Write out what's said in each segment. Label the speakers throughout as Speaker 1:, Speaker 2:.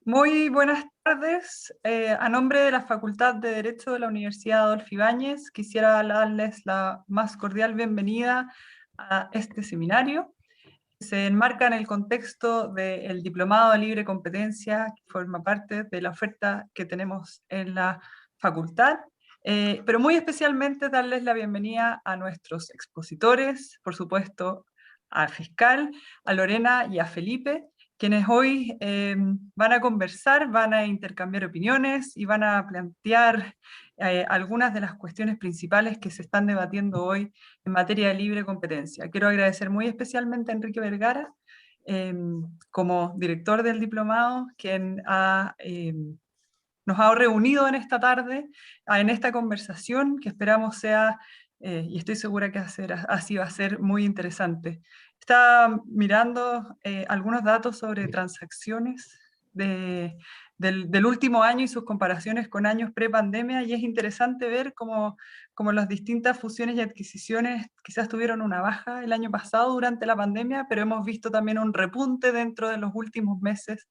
Speaker 1: Muy buenas tardes. A nombre de la Facultad de Derecho de la Universidad Adolfo Ibáñez, quisiera darles la más cordial bienvenida a este seminario. Se enmarca en el contexto del Diplomado de Libre Competencia, que forma parte de la oferta que tenemos en la facultad, pero muy especialmente darles la bienvenida a nuestros expositores, por supuesto al fiscal, a Lorena y a Felipe, quienes hoy van a conversar, van a intercambiar opiniones y van a plantear algunas de las cuestiones principales que se están debatiendo hoy en materia de libre competencia. Quiero agradecer muy especialmente a Enrique Vergara, como director del diplomado, quien nos ha reunido en esta tarde, en esta conversación que esperamos sea, y estoy segura que así va a ser muy interesante. Está mirando algunos datos sobre transacciones del último año y sus comparaciones con años pre-pandemia, y es interesante ver cómo las distintas fusiones y adquisiciones quizás tuvieron una baja el año pasado durante la pandemia, pero hemos visto también un repunte dentro de los últimos meses,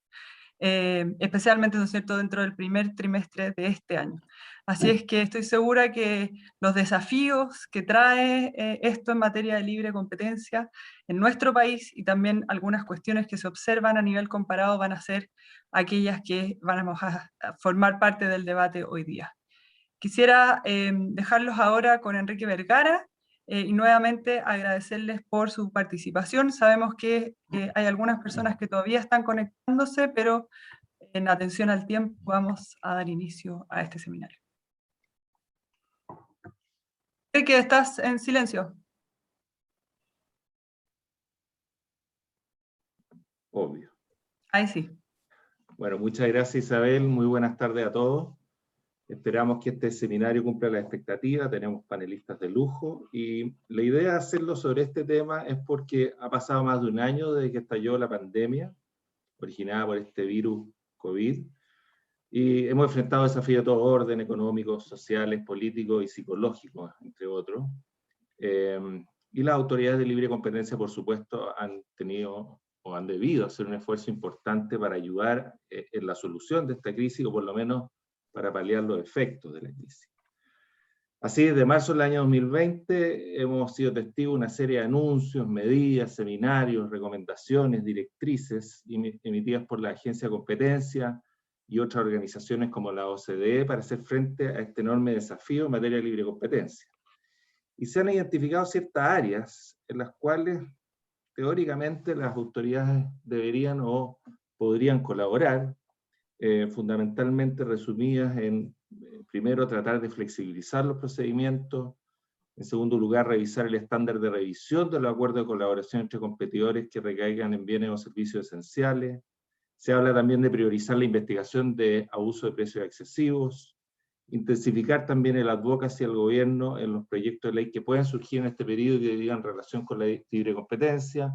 Speaker 1: especialmente, ¿no es cierto?, dentro del primer trimestre de este año. Así es que estoy segura que los desafíos que trae esto en materia de libre competencia en nuestro país, y también algunas cuestiones que se observan a nivel comparado, van a ser aquellas que vamos a formar parte del debate hoy día. Quisiera dejarlos ahora con Enrique Vergara, y nuevamente agradecerles por su participación. Sabemos que hay algunas personas que todavía están conectándose, pero en atención al tiempo vamos a dar inicio a este seminario. Enrique, ¿estás en silencio?
Speaker 2: Obvio.
Speaker 1: Ahí sí.
Speaker 2: Bueno, muchas gracias, Isabel. Muy buenas tardes a todos. Esperamos que este seminario cumpla la expectativa. Tenemos panelistas de lujo y la idea de hacerlo sobre este tema es porque ha pasado más de un año desde que estalló la pandemia originada por este virus COVID, y hemos enfrentado desafíos de todo orden: económicos, sociales, políticos y psicológicos, entre otros. Y las autoridades de libre competencia, por supuesto, han tenido o han debido hacer un esfuerzo importante para ayudar en la solución de esta crisis, o por lo menos para paliar los efectos de la crisis. Así, desde marzo del año 2020 hemos sido testigos de una serie de anuncios, medidas, seminarios, recomendaciones, directrices emitidas por la Agencia de Competencia y otras organizaciones como la OCDE para hacer frente a este enorme desafío en materia de libre competencia. Y se han identificado ciertas áreas en las cuales teóricamente las autoridades deberían o podrían colaborar, fundamentalmente resumidas en, primero, tratar de flexibilizar los procedimientos; en segundo lugar, revisar el estándar de revisión de los acuerdos de colaboración entre competidores que recaigan en bienes o servicios esenciales. Se habla también de priorizar la investigación de abuso de precios excesivos, intensificar también el advocacy al gobierno en los proyectos de ley que puedan surgir en este periodo y que digan relación con la libre competencia.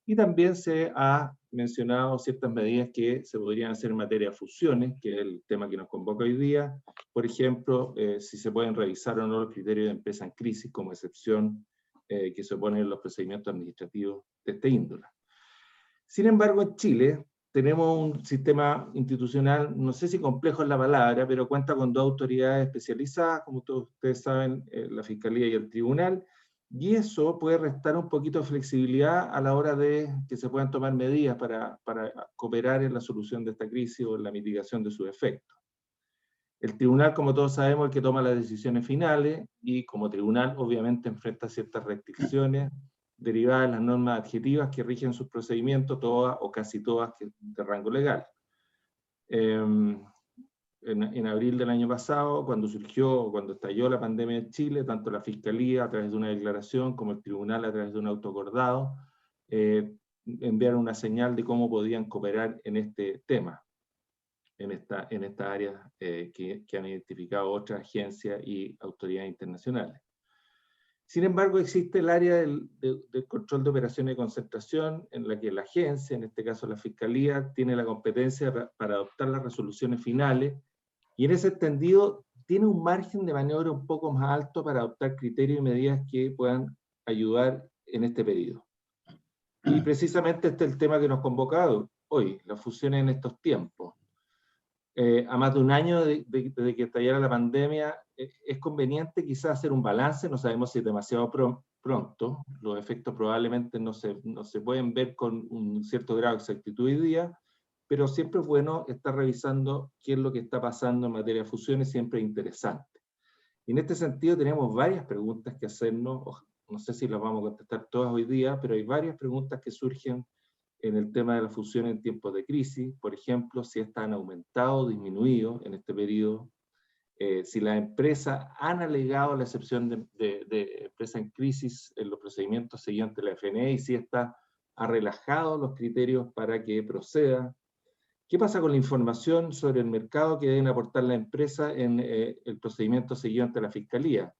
Speaker 2: Y también se ha mencionado ciertas medidas que se podrían hacer en materia de fusiones, que es el tema que nos convoca hoy día. Por ejemplo, si se pueden revisar o no los criterios de empresa en crisis como excepción que se oponen en los procedimientos administrativos de este índole. Sin embargo, en Chile tenemos un sistema institucional, no sé si complejo es la palabra, pero cuenta con dos autoridades especializadas, como todos ustedes saben, la Fiscalía y el Tribunal, y eso puede restar un poquito de flexibilidad a la hora de que se puedan tomar medidas para cooperar en la solución de esta crisis o en la mitigación de sus efectos. El tribunal, como todos sabemos, es el que toma las decisiones finales, y como tribunal obviamente enfrenta ciertas restricciones derivadas de las normas adjetivas que rigen sus procedimientos, todas o casi todas de rango legal. En abril del año pasado, cuando estalló la pandemia en Chile, tanto la Fiscalía a través de una declaración como el Tribunal a través de un auto acordado enviaron una señal de cómo podían cooperar en este tema, en esta área que han identificado otras agencias y autoridades internacionales. Sin embargo, existe el área del control de operaciones de concentración, en la que la agencia, en este caso la Fiscalía, tiene la competencia para adoptar las resoluciones finales, y en ese entendido tiene un margen de maniobra un poco más alto para adoptar criterios y medidas que puedan ayudar en este periodo. Y precisamente este es el tema que nos convoca hoy, las fusiones en estos tiempos. a más de un año de que estallara la pandemia, es conveniente quizás hacer un balance. No sabemos si es demasiado pronto, los efectos probablemente no se pueden ver con un cierto grado de exactitud hoy día, pero siempre es bueno estar revisando qué es lo que está pasando en materia de fusiones, siempre es interesante. Y en este sentido tenemos varias preguntas que hacernos, no sé si las vamos a contestar todas hoy día, pero hay varias preguntas que surgen en el tema de la fusión en tiempos de crisis. Por ejemplo, si estas han aumentado o disminuido en este periodo, si las empresas han alegado la excepción de empresa en crisis en los procedimientos seguidos ante la FNE y si esta ha relajado los criterios para que proceda. ¿Qué pasa con la información sobre el mercado que deben aportar la empresa en el procedimiento seguido ante la Fiscalía?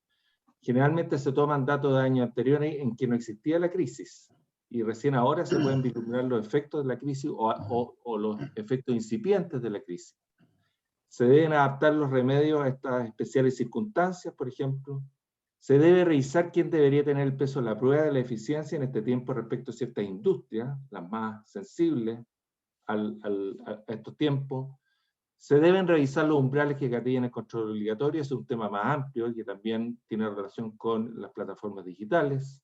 Speaker 2: Generalmente se toman datos de años anteriores en que no existía la crisis y recién ahora se pueden vislumbrar los efectos de la crisis o los efectos incipientes de la crisis. Se deben adaptar los remedios a estas especiales circunstancias, por ejemplo. Se debe revisar quién debería tener el peso de la prueba de la eficiencia en este tiempo respecto a ciertas industrias, las más sensibles a estos tiempos. Se deben revisar los umbrales que gatillan el control obligatorio, es un tema más amplio que también tiene relación con las plataformas digitales.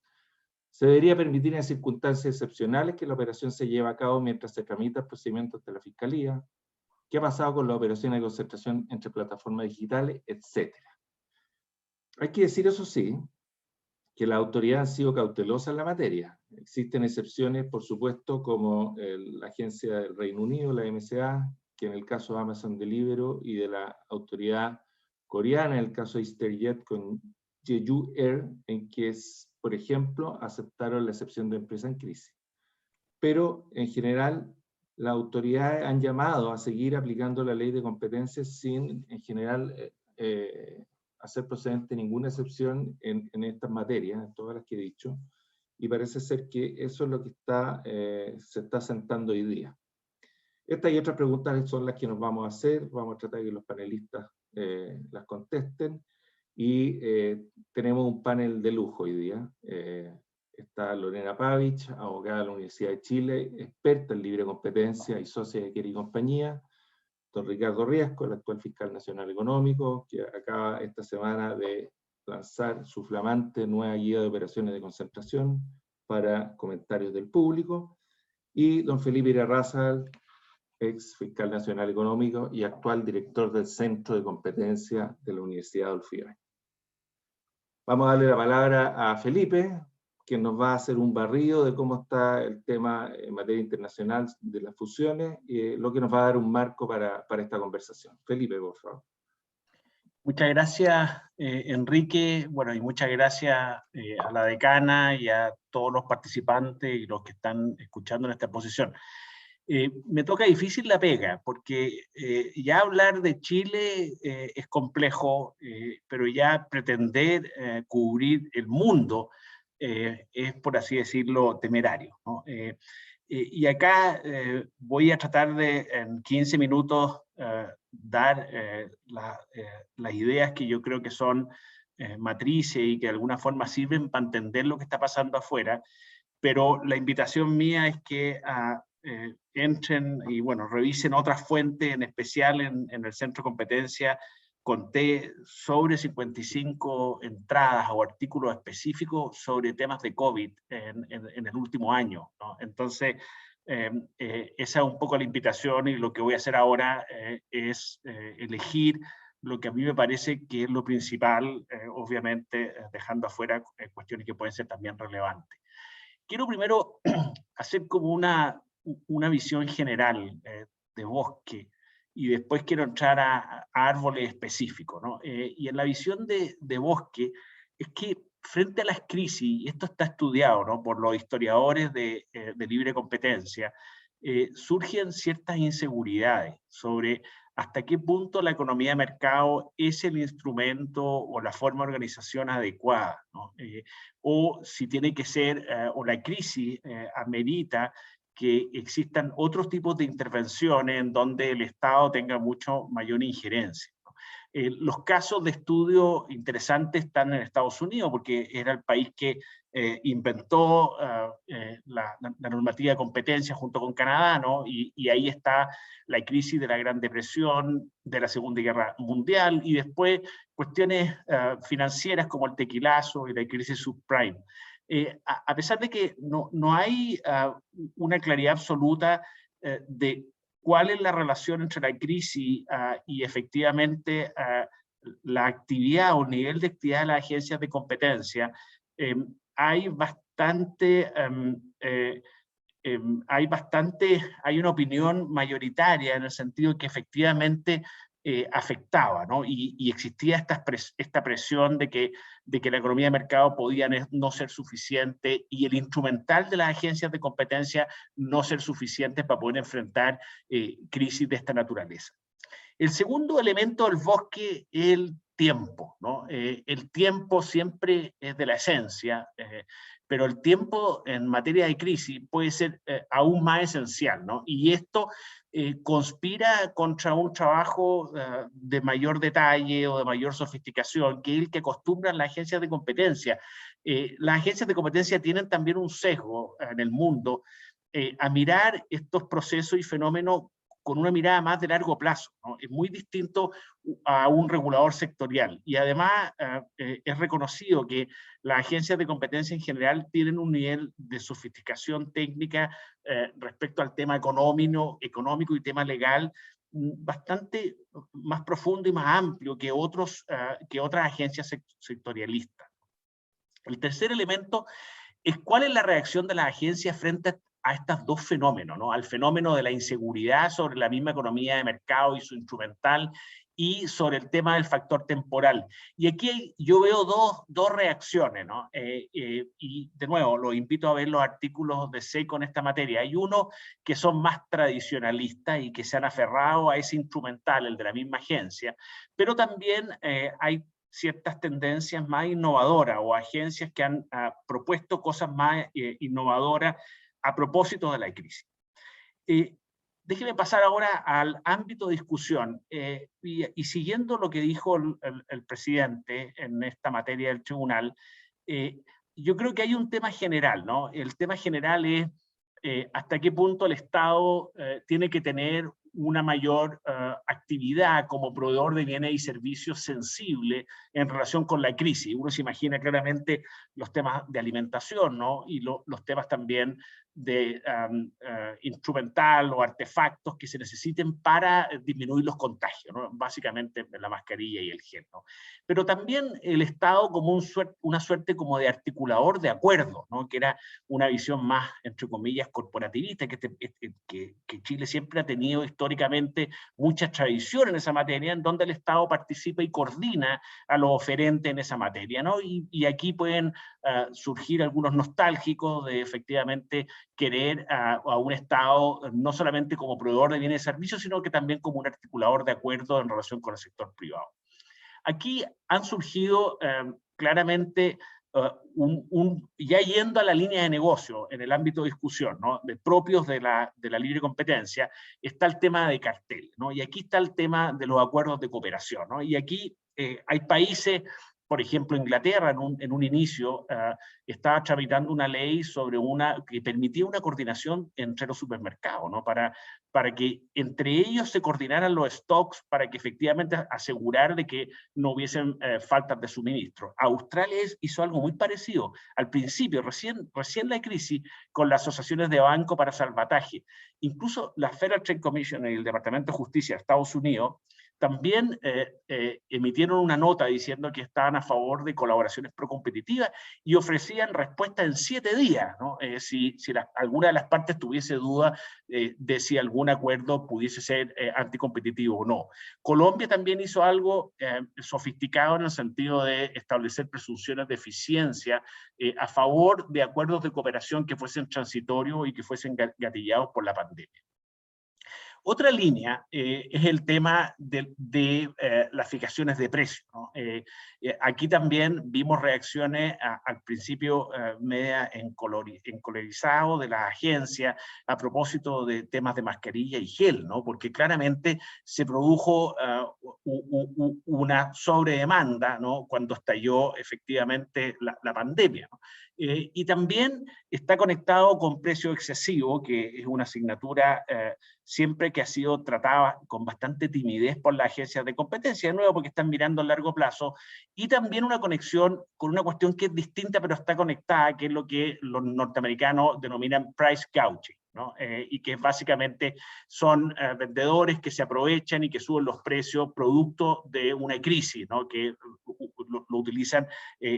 Speaker 2: Se debería permitir en circunstancias excepcionales que la operación se lleve a cabo mientras se tramita el procedimiento ante la Fiscalía. ¿Qué ha pasado con las operaciones de concentración entre plataformas digitales, etcétera? Hay que decir, eso sí, que las autoridades han sido cautelosas en la materia. Existen excepciones, por supuesto, como la agencia del Reino Unido, la MCA, que en el caso de Amazon Deliveroo, y de la autoridad coreana, en el caso de EasterJet con Jeju Air, en que, por ejemplo, aceptaron la excepción de empresa en crisis. Pero, en general, las autoridades han llamado a seguir aplicando la ley de competencias sin, en general, hacer procedente ninguna excepción en estas materias, en todas las que he dicho, y parece ser que eso es lo que se está sentando hoy día. Estas y otras preguntas son las que nos vamos a hacer, vamos a tratar de que los panelistas las contesten, y tenemos un panel de lujo hoy día. Está Lorena Pavich, abogada de la Universidad de Chile, experta en libre competencia y socia de Kering y Compañía. Don Ricardo Riesco, el actual fiscal nacional económico, que acaba esta semana de lanzar su flamante nueva guía de operaciones de concentración para comentarios del público. Y don Felipe Irarrázaval, ex fiscal nacional económico y actual director del Centro de Competencia de la Universidad Adolfo Ibáñez. Vamos a darle la palabra a Felipe, que nos va a hacer un barrido de cómo está el tema en materia internacional de las fusiones, lo que nos va a dar un marco para esta conversación. Felipe, por favor.
Speaker 3: Muchas gracias, Enrique. Bueno, y muchas gracias a la decana y a todos los participantes y los que están escuchando en esta exposición. Me toca difícil la pega, porque ya hablar de Chile es complejo, pero ya pretender cubrir el mundo es, por así decirlo, temerario, ¿no? Y acá voy a tratar de, en 15 minutos, dar las ideas que yo creo que son matrices y que de alguna forma sirven para entender lo que está pasando afuera, pero la invitación mía es que entren y, bueno, revisen otras fuentes, en especial en el Centro de Competencia. Conté sobre 55 entradas o artículos específicos sobre temas de COVID en el último año, ¿no? Entonces, esa es un poco la invitación, y lo que voy a hacer ahora es elegir lo que a mí me parece que es lo principal, obviamente dejando afuera cuestiones que pueden ser también relevantes. Quiero primero hacer como una visión general de bosque, y después quiero entrar a árboles específicos, ¿no? Y en la visión de bosque es que frente a las crisis, y esto está estudiado, ¿no?, por los historiadores de libre competencia, surgen ciertas inseguridades sobre hasta qué punto la economía de mercado es el instrumento o la forma de organización adecuada, ¿no? O si tiene que ser, o la crisis amerita que existan otros tipos de intervenciones en donde el Estado tenga mucho mayor injerencia, ¿no? Los casos de estudio interesantes están en Estados Unidos, porque era el país que inventó la normativa de competencia junto con Canadá, ¿no? Y ahí está la crisis de la Gran Depresión, de la Segunda Guerra Mundial, y después cuestiones financieras como el tequilazo y la crisis subprime. A pesar de que no hay una claridad absoluta de cuál es la relación entre la crisis y efectivamente la actividad o nivel de actividad de las agencias de competencia, hay una opinión mayoritaria en el sentido que efectivamente afectaba, ¿no? Y existía esta presión de que la economía de mercado podía no ser suficiente y el instrumental de las agencias de competencia no ser suficiente para poder enfrentar crisis de esta naturaleza. El segundo elemento del bosque es el tiempo, ¿no? El tiempo siempre es de la esencia, pero el tiempo en materia de crisis puede ser aún más esencial, ¿no? Y esto conspira contra un trabajo de mayor detalle o de mayor sofisticación, que es el que acostumbran las agencias de competencia. Las agencias de competencia tienen también un sesgo en el mundo a mirar estos procesos y fenómenos con una mirada más de largo plazo, ¿no? Es muy distinto a un regulador sectorial. Y además es reconocido que las agencias de competencia en general tienen un nivel de sofisticación técnica respecto al tema económico y tema legal bastante más profundo y más amplio que otras agencias sectorialistas. El tercer elemento es cuál es la reacción de las agencias frente a estos dos fenómenos, ¿no? Al fenómeno de la inseguridad sobre la misma economía de mercado y su instrumental, y sobre el tema del factor temporal. Y aquí yo veo dos reacciones, ¿no? Y de nuevo, los invito a ver los artículos de SECO en esta materia. Hay unos que son más tradicionalistas y que se han aferrado a ese instrumental, el de la misma agencia, pero también hay ciertas tendencias más innovadoras o agencias que han propuesto cosas más innovadoras a propósito de la crisis. Déjeme pasar ahora al ámbito de discusión y siguiendo lo que dijo el presidente en esta materia del tribunal, yo creo que hay un tema general, ¿no? El tema general es hasta qué punto el Estado tiene que tener una mayor actividad como proveedor de bienes y servicios sensible en relación con la crisis. Uno se imagina claramente los temas de alimentación, ¿no? Y los temas también de instrumental o artefactos que se necesiten para disminuir los contagios, ¿no? Básicamente la mascarilla y el gel, ¿no? Pero también el Estado como una suerte como de articulador de acuerdos, ¿no? Que era una visión más, entre comillas, corporativista, que Chile siempre ha tenido históricamente mucha tradición en esa materia, en donde el Estado participa y coordina a los oferentes en esa materia, ¿no? Y aquí pueden surgir algunos nostálgicos de efectivamente querer a un Estado no solamente como proveedor de bienes y servicios, sino que también como un articulador de acuerdos en relación con el sector privado. Aquí han surgido claramente, ya yendo a la línea de negocio en el ámbito de discusión, ¿no? Propios de la libre competencia, está el tema de cartel, ¿no? Y aquí está el tema de los acuerdos de cooperación, ¿no? Y aquí hay países, por ejemplo, Inglaterra en un inicio estaba tramitando una ley que permitía una coordinación entre los supermercados, ¿no? Para que entre ellos se coordinaran los stocks para que efectivamente asegurar de que no hubiesen faltas de suministro. Australia hizo algo muy parecido al principio, recién la crisis, con las asociaciones de banco para salvataje. Incluso la Federal Trade Commission y el Departamento de Justicia de Estados Unidos también emitieron una nota diciendo que estaban a favor de colaboraciones procompetitivas y ofrecían respuesta en 7 días, ¿no? Si alguna de las partes tuviese duda de si algún acuerdo pudiese ser anticompetitivo o no. Colombia también hizo algo sofisticado en el sentido de establecer presunciones de eficiencia a favor de acuerdos de cooperación que fuesen transitorios y que fuesen gatillados por la pandemia. Otra línea es el tema de las fijaciones de precio, ¿no? Aquí también vimos reacciones al principio media encolorizado de la agencia a propósito de temas de mascarilla y gel, ¿no? Porque claramente se produjo una sobredemanda, ¿no? Cuando estalló efectivamente la pandemia, ¿no? Y también está conectado con precio excesivo, que es una asignatura siempre que ha sido tratada con bastante timidez por las agencias de competencia, de nuevo porque están mirando a largo plazo, y también una conexión con una cuestión que es distinta pero está conectada, que es lo que los norteamericanos denominan price gouging, ¿no? Y que básicamente son vendedores que se aprovechan y que suben los precios producto de una crisis, ¿no? Que lo utilizan,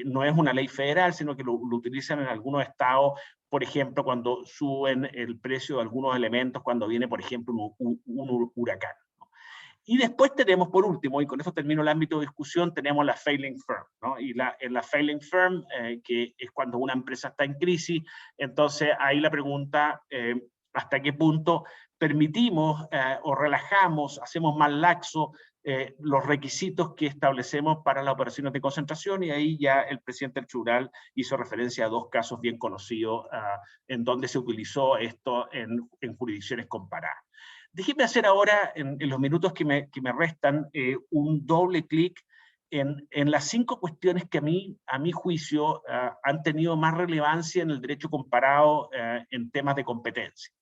Speaker 3: no es una ley federal, sino que lo utilizan en algunos estados, por ejemplo, cuando suben el precio de algunos elementos, cuando viene, por ejemplo, un huracán, ¿no? Y después tenemos, por último, y con eso termino el ámbito de discusión, tenemos la failing firm, ¿no? Y en la failing firm, que es cuando una empresa está en crisis, entonces ahí la pregunta, ¿hasta qué punto permitimos o relajamos, hacemos más laxo los requisitos que establecemos para las operaciones de concentración? Y ahí ya el presidente del tribunal hizo referencia a dos casos bien conocidos en donde se utilizó esto en jurisdicciones comparadas. Déjeme hacer ahora, en los minutos que me restan, un doble clic en las 5 cuestiones que a mi juicio, han tenido más relevancia en el derecho comparado en temas de competencia.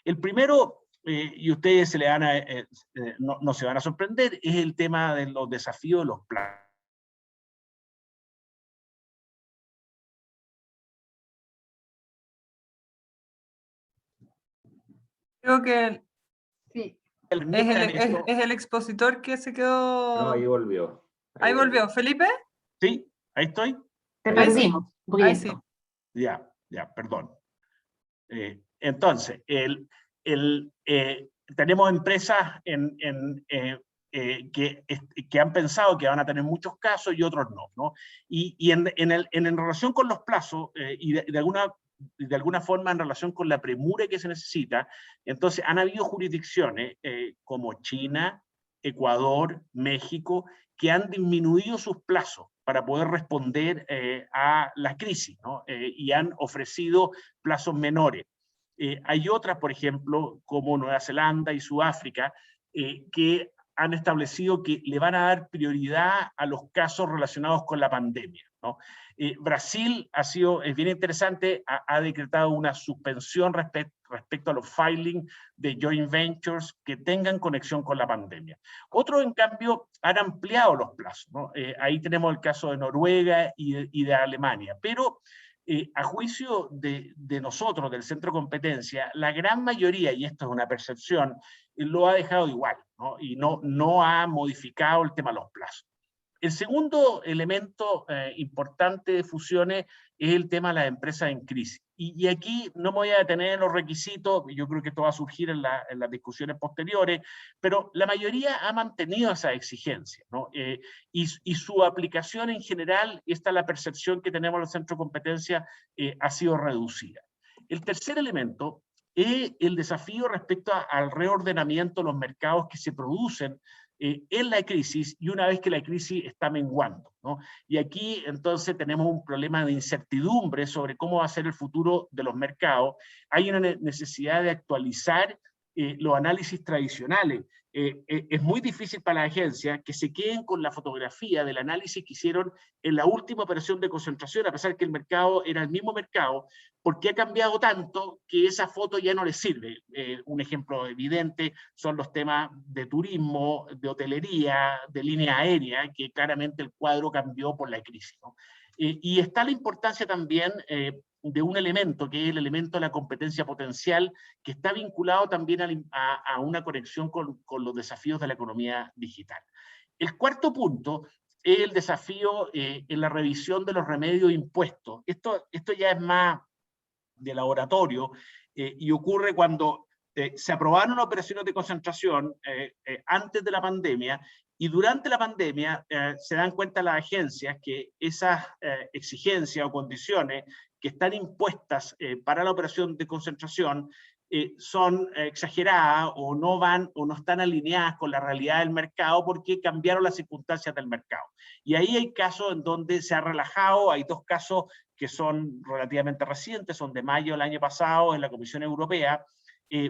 Speaker 3: El primero, y ustedes se le van no se van a sorprender, es el tema de los desafíos de los plazos.
Speaker 1: Creo que
Speaker 4: Sí.
Speaker 1: es el expositor que se quedó...
Speaker 2: No, ahí volvió.
Speaker 1: Ahí volvió. ¿Felipe?
Speaker 3: Sí, ahí estoy.
Speaker 4: Te
Speaker 1: Ahí sí.
Speaker 4: perdimos.
Speaker 1: Ahí sí.
Speaker 3: Ya, perdón. Entonces, tenemos empresas que han pensado que van a tener muchos casos y otros no, ¿no? Y en relación con los plazos, y de alguna forma en relación con la premura que se necesita, entonces han habido jurisdicciones como China, Ecuador, México, que han disminuido sus plazos para poder responder a la crisis, ¿no? Y han ofrecido plazos menores. Hay otras, por ejemplo, como Nueva Zelanda y Sudáfrica, que han establecido que le van a dar prioridad a los casos relacionados con la pandemia, ¿no? Brasil es bien interesante, ha decretado una suspensión respecto a los filings de joint ventures que tengan conexión con la pandemia. Otros, en cambio, han ampliado los plazos, ¿no? Ahí tenemos el caso de Noruega y de Alemania, pero a juicio de nosotros, del Centro de Competencia, la gran mayoría, y esto es una percepción, lo ha dejado igual, ¿no? Y no ha modificado el tema de los plazos. El segundo elemento importante de fusiones es el tema de las empresas en crisis. Y aquí no me voy a detener en los requisitos, yo creo que esto va a surgir en las discusiones posteriores, pero la mayoría ha mantenido esa exigencia, ¿no? Y su aplicación en general, esta es la percepción que tenemos en el Centro de Competencia, ha sido reducida. El tercer elemento es el desafío respecto al reordenamiento de los mercados que se producen en la crisis y una vez que la crisis está menguando, ¿no? Y aquí entonces tenemos un problema de incertidumbre sobre cómo va a ser el futuro de los mercados. Hay una necesidad de actualizar los análisis tradicionales. Es muy difícil para la agencia que se queden con la fotografía del análisis que hicieron en la última operación de concentración, a pesar que el mercado era el mismo mercado, porque ha cambiado tanto que esa foto ya no les sirve. Un ejemplo evidente son los temas de turismo, de hotelería, de línea aérea, que claramente el cuadro cambió por la crisis, ¿no? Y está la importancia también de un elemento, que es el elemento de la competencia potencial, que está vinculado también a una conexión con los desafíos de la economía digital. El cuarto punto es el desafío en la revisión de los remedios impuestos. Esto ya es más de laboratorio y ocurre cuando se aprobaron operaciones de concentración antes de la pandemia, y durante la pandemia se dan cuenta las agencias que esas exigencias o condiciones que están impuestas para la operación de concentración son exageradas o no van o no están alineadas con la realidad del mercado porque cambiaron las circunstancias del mercado. Y ahí hay casos en donde se ha relajado, hay dos casos que son relativamente recientes, son de mayo del año pasado en la Comisión Europea,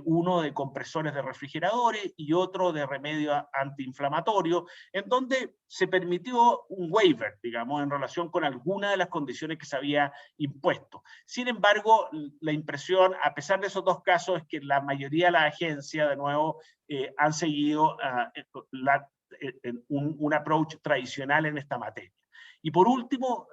Speaker 3: uno de compresores de refrigeradores y otro de remedio antiinflamatorio, en donde se permitió un waiver, digamos, en relación con alguna de las condiciones que se había impuesto. Sin embargo, la impresión, a pesar de esos dos casos, es que la mayoría de las agencias, de nuevo, han seguido un approach tradicional en esta materia. Y por último,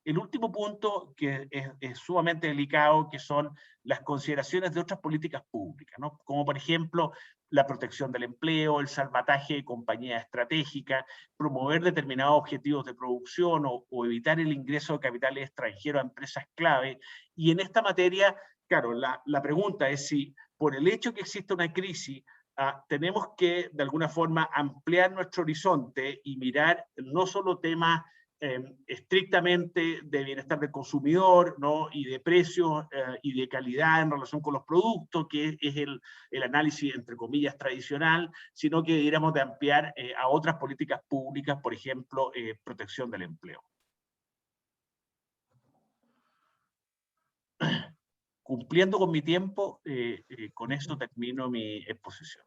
Speaker 3: el último punto que es sumamente delicado, que son las consideraciones de otras políticas públicas, ¿no? Como por ejemplo la protección del empleo, el salvataje de compañías estratégicas, promover determinados objetivos de producción o evitar el ingreso de capitales extranjeros a empresas clave. Y en esta materia, claro, la pregunta es si por el hecho que existe una crisis, tenemos que de alguna forma ampliar nuestro horizonte y mirar no solo temas estrictamente de bienestar del consumidor, ¿no? Y de precios y de calidad en relación con los productos, que es el análisis, entre comillas, tradicional, sino que deberíamos de ampliar a otras políticas públicas, por ejemplo, protección del empleo. Cumpliendo con mi tiempo, con eso termino mi exposición.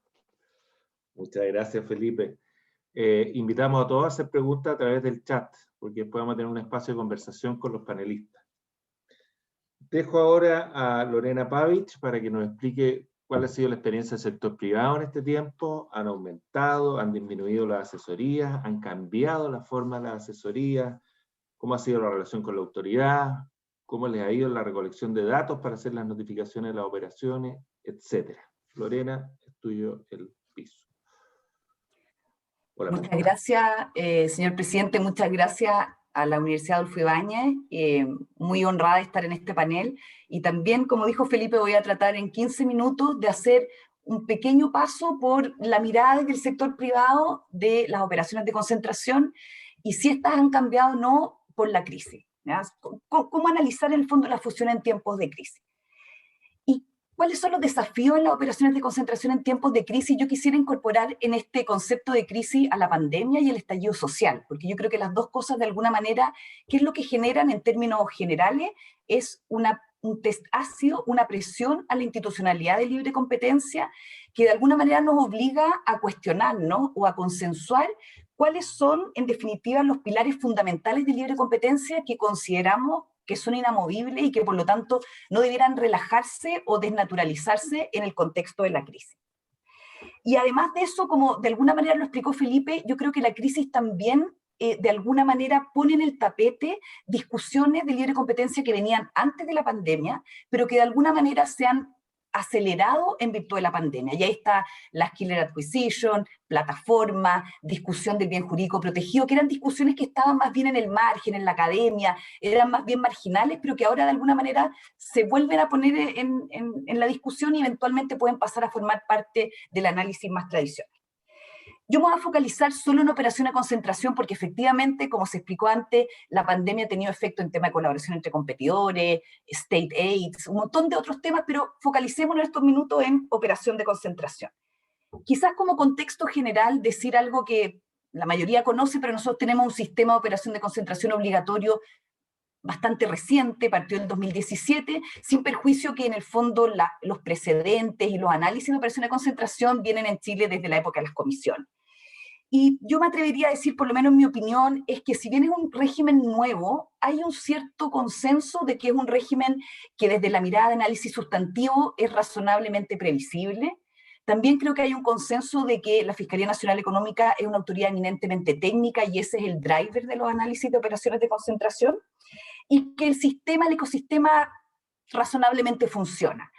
Speaker 2: Muchas gracias, Felipe. Invitamos a todos a hacer preguntas a través del chat, porque después vamos a tener un espacio de conversación con los panelistas. Dejo ahora a Lorena Pavich para que nos explique cuál ha sido la experiencia del sector privado en este tiempo. ¿Han aumentado, han disminuido las asesorías, han cambiado la forma de las asesorías? ¿Cómo ha sido la relación con la autoridad? ¿Cómo les ha ido la recolección de datos para hacer las notificaciones de las operaciones? Etcétera. Lorena, es tuyo el piso.
Speaker 4: Hola. Muchas gracias, señor presidente. Muchas gracias a la Universidad Adolfo Ibáñez. Muy honrada de estar en este panel. Y también, como dijo Felipe, voy a tratar en 15 minutos de hacer un pequeño paso por la mirada del sector privado de las operaciones de concentración y si estas han cambiado o no por la crisis. ¿Ya? ¿Cómo analizar en el fondo la fusión en tiempos de crisis? ¿Y cuáles son los desafíos en las operaciones de concentración en tiempos de crisis? Yo quisiera incorporar en este concepto de crisis a la pandemia y el estallido social, porque yo creo que las dos cosas de alguna manera, ¿qué es lo que generan en términos generales? Es un test ácido, una presión a la institucionalidad de libre competencia que de alguna manera nos obliga a cuestionarnos o a consensuar cuáles son, en definitiva, los pilares fundamentales de libre competencia que consideramos que son inamovibles y que por lo tanto no debieran relajarse o desnaturalizarse en el contexto de la crisis. Y además de eso, como de alguna manera lo explicó Felipe, yo creo que la crisis también de alguna manera pone en el tapete discusiones de libre competencia que venían antes de la pandemia, pero que de alguna manera se han acelerado en virtud de la pandemia. Y ahí está la Killer Acquisition, plataforma, discusión del bien jurídico protegido, que eran discusiones que estaban más bien en el margen, en la academia, eran más bien marginales, pero que ahora de alguna manera se vuelven a poner en la discusión y eventualmente pueden pasar a formar parte del análisis más tradicional. Yo me voy a focalizar solo en operación de concentración porque efectivamente, como se explicó antes, la pandemia ha tenido efecto en tema de colaboración entre competidores, state aids, un montón de otros temas, pero focalicémonos estos minutos en operación de concentración. Quizás como contexto general decir algo que la mayoría conoce, pero nosotros tenemos un sistema de operación de concentración obligatorio bastante reciente, partió en 2017, sin perjuicio que en el fondo los precedentes y los análisis de operación de concentración vienen en Chile desde la época de las comisiones. Y yo me atrevería a decir, por lo menos en mi opinión, es que si bien es un régimen nuevo, hay un cierto consenso de que es un régimen que desde la mirada de análisis sustantivo es razonablemente previsible. También creo que hay un consenso de que la Fiscalía Nacional Económica es una autoridad eminentemente técnica y ese es el driver de los análisis de operaciones de concentración, y que el ecosistema razonablemente funciona.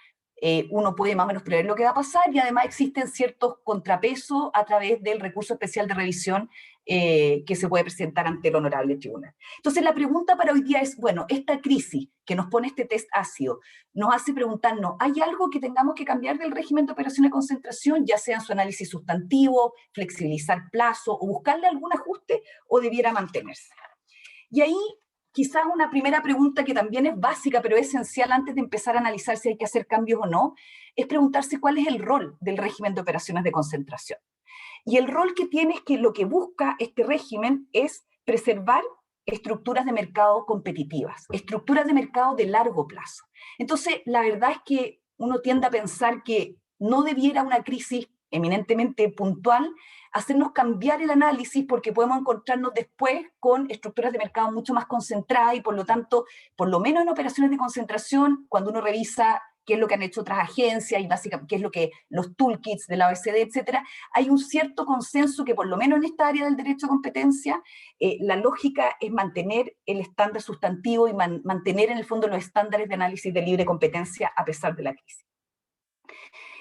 Speaker 4: Uno puede más o menos prever lo que va a pasar y además existen ciertos contrapesos a través del recurso especial de revisión que se puede presentar ante el honorable tribunal. Entonces la pregunta para hoy día es, bueno, esta crisis que nos pone este test ácido nos hace preguntarnos, ¿hay algo que tengamos que cambiar del régimen de operación de concentración, ya sea en su análisis sustantivo, flexibilizar plazo o buscarle algún ajuste o debiera mantenerse? Y ahí quizás una primera pregunta que también es básica, pero es esencial antes de empezar a analizar si hay que hacer cambios o no, es preguntarse cuál es el rol del régimen de operaciones de concentración. Y el rol que tiene es que lo que busca este régimen es preservar estructuras de mercado competitivas, estructuras de mercado de largo plazo. Entonces, la verdad es que uno tiende a pensar que no debiera una crisis eminentemente puntual hacernos cambiar el análisis, porque podemos encontrarnos después con estructuras de mercado mucho más concentradas y por lo tanto, por lo menos en operaciones de concentración, cuando uno revisa qué es lo que han hecho otras agencias y básicamente qué es lo que los toolkits de la OECD, etcétera, hay un cierto consenso que por lo menos en esta área del derecho de competencia, la lógica es mantener el estándar sustantivo y mantener en el fondo los estándares de análisis de libre competencia a pesar de la crisis.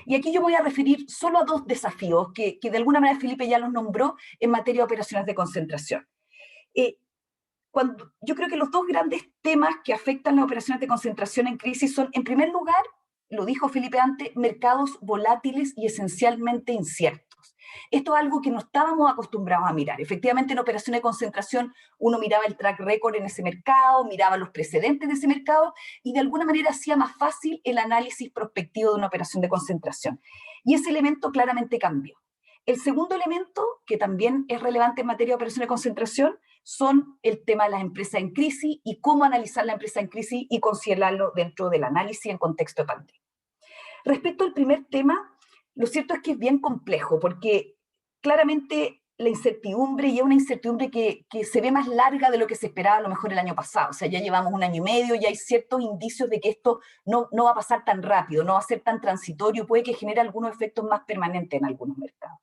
Speaker 4: Y aquí yo voy a referir solo a dos desafíos que de alguna manera Felipe ya los nombró en materia de operaciones de concentración. Yo creo que los dos grandes temas que afectan las operaciones de concentración en crisis son, en primer lugar, lo dijo Felipe antes, mercados volátiles y esencialmente inciertos. Esto es algo que no estábamos acostumbrados a mirar. Efectivamente, en operaciones de concentración uno miraba el track record en ese mercado, miraba los precedentes de ese mercado y de alguna manera hacía más fácil el análisis prospectivo de una operación de concentración. Y ese elemento claramente cambió. El segundo elemento, que también es relevante en materia de operaciones de concentración, son el tema de las empresas en crisis y cómo analizar la empresa en crisis y considerarlo dentro del análisis en contexto de pandemia. Respecto al primer tema, lo cierto es que es bien complejo, porque claramente la incertidumbre, y es una incertidumbre que se ve más larga de lo que se esperaba a lo mejor el año pasado. O sea, ya llevamos 1 año y medio, ya hay ciertos indicios de que esto no va a pasar tan rápido, no va a ser tan transitorio, puede que genere algunos efectos más permanentes en algunos mercados.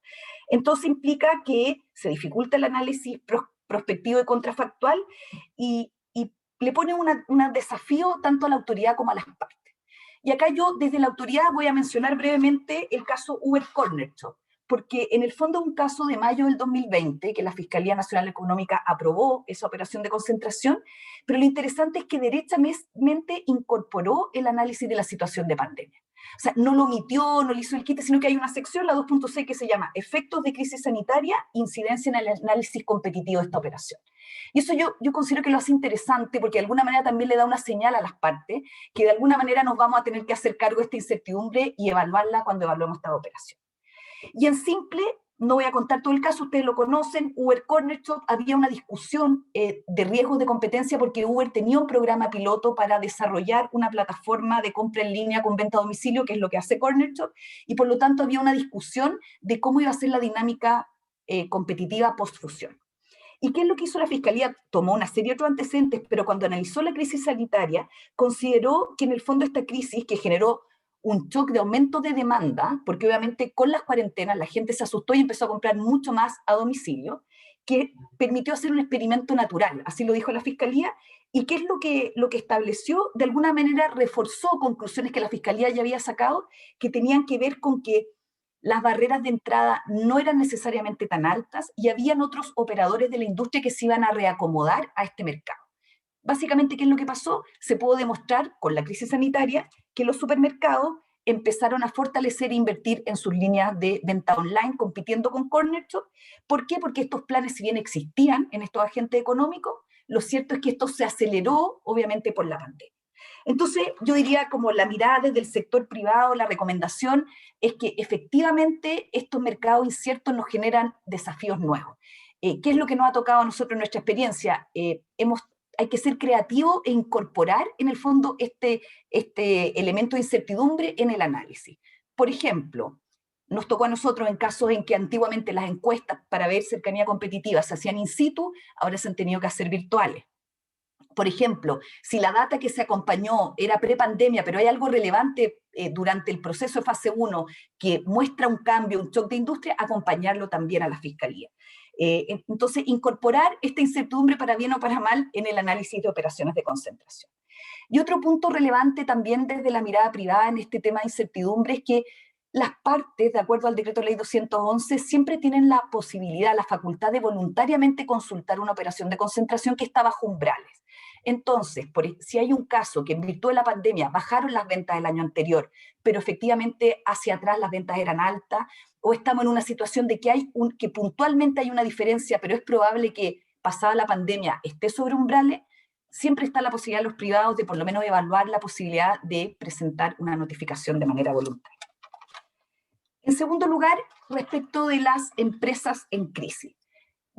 Speaker 4: Entonces implica que se dificulta el análisis prospectivo y contrafactual y le pone un desafío tanto a la autoridad como a las partes. Y acá yo, desde la autoridad, voy a mencionar brevemente el caso Uber Corner Shop, porque en el fondo es un caso de mayo del 2020, que la Fiscalía Nacional Económica aprobó esa operación de concentración, pero lo interesante es que derechamente incorporó el análisis de la situación de pandemia. O sea, no lo omitió, no le hizo el quite, sino que hay una sección, la 2.6, que se llama Efectos de crisis sanitaria, incidencia en el análisis competitivo de esta operación. Y eso yo considero que lo hace interesante porque de alguna manera también le da una señal a las partes que de alguna manera nos vamos a tener que hacer cargo de esta incertidumbre y evaluarla cuando evaluemos esta operación. Y en simple, no voy a contar todo el caso, ustedes lo conocen, Uber Corner Shop, había una discusión de riesgos de competencia porque Uber tenía un programa piloto para desarrollar una plataforma de compra en línea con venta a domicilio, que es lo que hace Corner Shop, y por lo tanto había una discusión de cómo iba a ser la dinámica competitiva post-fusión. ¿Y qué es lo que hizo la Fiscalía? Tomó una serie de otros antecedentes, pero cuando analizó la crisis sanitaria, consideró que en el fondo esta crisis que generó un shock de aumento de demanda, porque obviamente con las cuarentenas la gente se asustó y empezó a comprar mucho más a domicilio, que permitió hacer un experimento natural, así lo dijo la Fiscalía, y qué es lo que estableció, de alguna manera reforzó conclusiones que la Fiscalía ya había sacado, que tenían que ver con que las barreras de entrada no eran necesariamente tan altas y habían otros operadores de la industria que se iban a reacomodar a este mercado. Básicamente, ¿qué es lo que pasó? Se pudo demostrar con la crisis sanitaria que los supermercados empezaron a fortalecer e invertir en sus líneas de venta online, compitiendo con Corner Shop. ¿Por qué? Porque estos planes, si bien existían en estos agentes económicos, lo cierto es que esto se aceleró, obviamente, por la pandemia. Entonces, yo diría como la mirada desde el sector privado, la recomendación es que efectivamente estos mercados inciertos nos generan desafíos nuevos. ¿Qué es lo que nos ha tocado a nosotros en nuestra experiencia? Hay que ser creativo e incorporar en el fondo este elemento de incertidumbre en el análisis. Por ejemplo, nos tocó a nosotros en casos en que antiguamente las encuestas para ver cercanía competitiva se hacían in situ, ahora se han tenido que hacer virtuales. Por ejemplo, si la data que se acompañó era prepandemia, pero hay algo relevante durante el proceso de fase 1 que muestra un cambio, un shock de industria, acompañarlo también a la Fiscalía. Entonces, incorporar esta incertidumbre para bien o para mal en el análisis de operaciones de concentración. Y otro punto relevante también desde la mirada privada en este tema de incertidumbre es que las partes, de acuerdo al decreto ley 211, siempre tienen la posibilidad, la facultad de voluntariamente consultar una operación de concentración que está bajo umbrales. Entonces, si hay un caso que en virtud de la pandemia bajaron las ventas del año anterior, pero efectivamente hacia atrás las ventas eran altas, o estamos en una situación de que puntualmente hay una diferencia, pero es probable que pasada la pandemia esté sobre umbrales, siempre está la posibilidad de los privados de por lo menos evaluar la posibilidad de presentar una notificación de manera voluntaria. En segundo lugar, respecto de las empresas en crisis.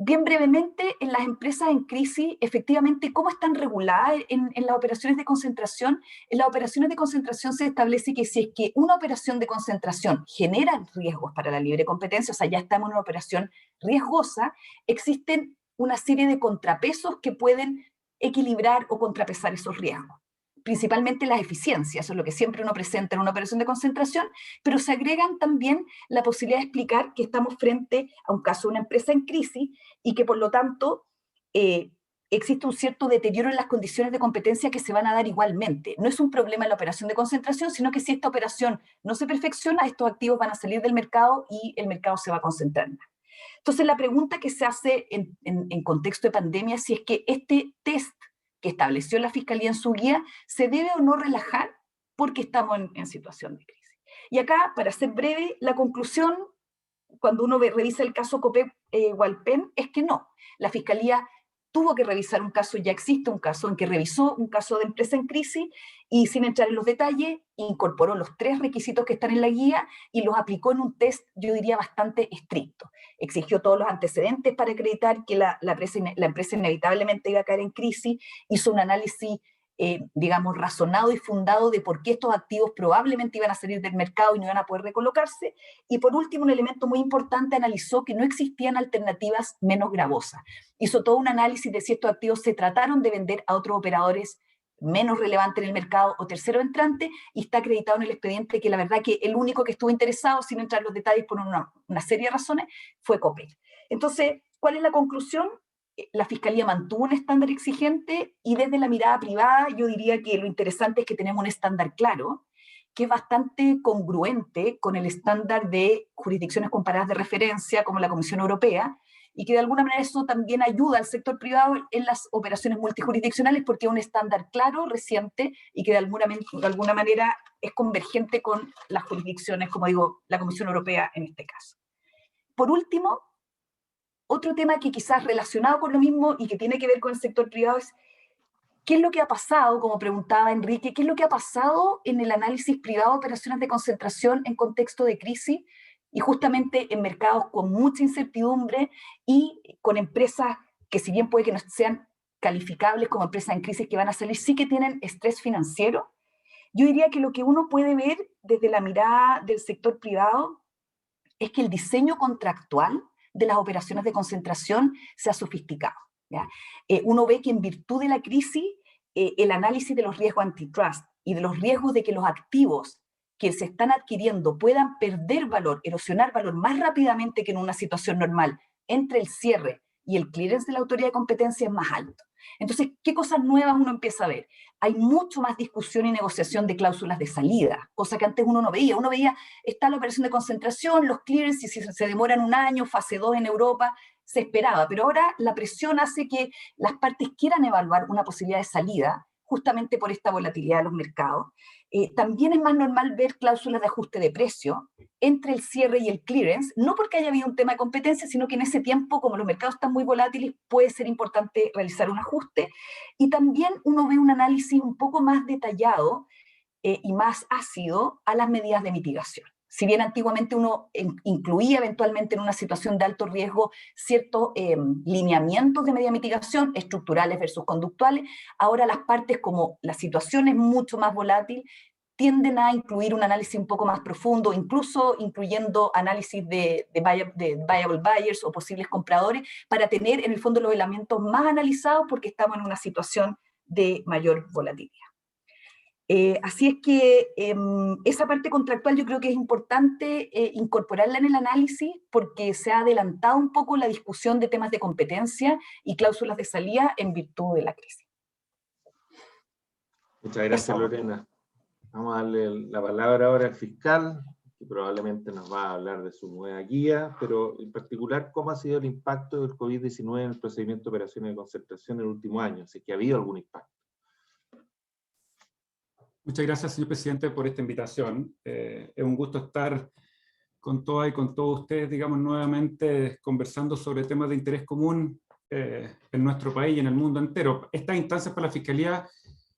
Speaker 4: Bien brevemente, en las empresas en crisis, efectivamente, ¿cómo están reguladas en las operaciones de concentración? En las operaciones de concentración se establece que si es que una operación de concentración genera riesgos para la libre competencia, o sea, ya estamos en una operación riesgosa, existen una serie de contrapesos que pueden equilibrar o contrapesar esos riesgos. Principalmente las eficiencias, eso es lo que siempre uno presenta en una operación de concentración, pero se agregan también la posibilidad de explicar que estamos frente a un caso de una empresa en crisis y que por lo tanto existe un cierto deterioro en las condiciones de competencia que se van a dar igualmente. No es un problema en la operación de concentración, sino que si esta operación no se perfecciona, estos activos van a salir del mercado y el mercado se va a concentrar más. Entonces la pregunta que se hace en contexto de pandemia es si es que este test que estableció la Fiscalía en su guía se debe o no relajar porque estamos en situación de crisis. Y acá, para ser breve, la conclusión, cuando uno revisa el caso Copec-Hualpén, es que no. La Fiscalía tuvo que revisar un caso, ya existe un caso en que revisó un caso de empresa en crisis y, sin entrar en los detalles, incorporó los 3 requisitos que están en la guía y los aplicó en un test, yo diría, bastante estricto. Exigió todos los antecedentes para acreditar que la empresa inevitablemente iba a caer en crisis, hizo un análisis digamos, razonado y fundado de por qué estos activos probablemente iban a salir del mercado y no iban a poder recolocarse. Y por último, un elemento muy importante, analizó que no existían alternativas menos gravosas. Hizo todo un análisis de si estos activos se trataron de vender a otros operadores menos relevantes en el mercado o tercero entrante, y está acreditado en el expediente que la verdad que el único que estuvo interesado, sin entrar en los detalles por una serie de razones, fue Copec. Entonces, ¿cuál es la conclusión? La Fiscalía mantuvo un estándar exigente y desde la mirada privada yo diría que lo interesante es que tenemos un estándar claro, que es bastante congruente con el estándar de jurisdicciones comparadas de referencia como la Comisión Europea, y que de alguna manera eso también ayuda al sector privado en las operaciones multijurisdiccionales porque es un estándar claro, reciente, y que de alguna manera es convergente con las jurisdicciones, como digo, la Comisión Europea en este caso. Por último, otro tema que quizás relacionado con lo mismo y que tiene que ver con el sector privado es qué es lo que ha pasado, como preguntaba Enrique, qué es lo que ha pasado en el análisis privado de operaciones de concentración en contexto de crisis y justamente en mercados con mucha incertidumbre y con empresas que, si bien puede que no sean calificables como empresas en crisis que van a salir, sí que tienen estrés financiero. Yo diría que lo que uno puede ver desde la mirada del sector privado es que el diseño contractual de las operaciones de concentración se ha sofisticado. ¿Ya? Uno ve que en virtud de la crisis, el análisis de los riesgos antitrust y de los riesgos de que los activos que se están adquiriendo puedan perder valor, erosionar valor más rápidamente que en una situación normal entre el cierre y el clearance de la autoridad de competencia es más alto. Entonces, ¿qué cosas nuevas uno empieza a ver? Hay mucho más discusión y negociación de cláusulas de salida, cosa que antes uno no veía. Uno veía, está la operación de concentración, los clearance, y si se demoran un año, fase 2 en Europa, se esperaba. Pero ahora la presión hace que las partes quieran evaluar una posibilidad de salida, justamente por esta volatilidad de los mercados. También es más normal ver cláusulas de ajuste de precio entre el cierre y el clearance, no porque haya habido un tema de competencia, sino que en ese tiempo, como los mercados están muy volátiles, puede ser importante realizar un ajuste. Y también uno ve un análisis un poco más detallado y más ácido a las medidas de mitigación. Si bien antiguamente uno incluía eventualmente en una situación de alto riesgo ciertos lineamientos de medida de mitigación, estructurales versus conductuales, ahora las partes, como la situación es mucho más volátil, tienden a incluir un análisis un poco más profundo, incluso incluyendo análisis de viable buyers o posibles compradores, para tener en el fondo los elementos más analizados porque estamos en una situación de mayor volatilidad. Así es que esa parte contractual yo creo que es importante incorporarla en el análisis porque se ha adelantado un poco la discusión de temas de competencia y cláusulas de salida en virtud de la crisis.
Speaker 2: Muchas gracias, Lorena. Vamos a darle la palabra ahora al fiscal, que probablemente nos va a hablar de su nueva guía, pero en particular, ¿cómo ha sido el impacto del COVID-19 en el procedimiento de operaciones de concentración en el último año? Si es que ha habido algún impacto.
Speaker 5: Muchas gracias, señor presidente, por esta invitación. Es un gusto estar con todas y con todos ustedes, digamos, nuevamente conversando sobre temas de interés común en nuestro país y en el mundo entero. Estas instancias para la Fiscalía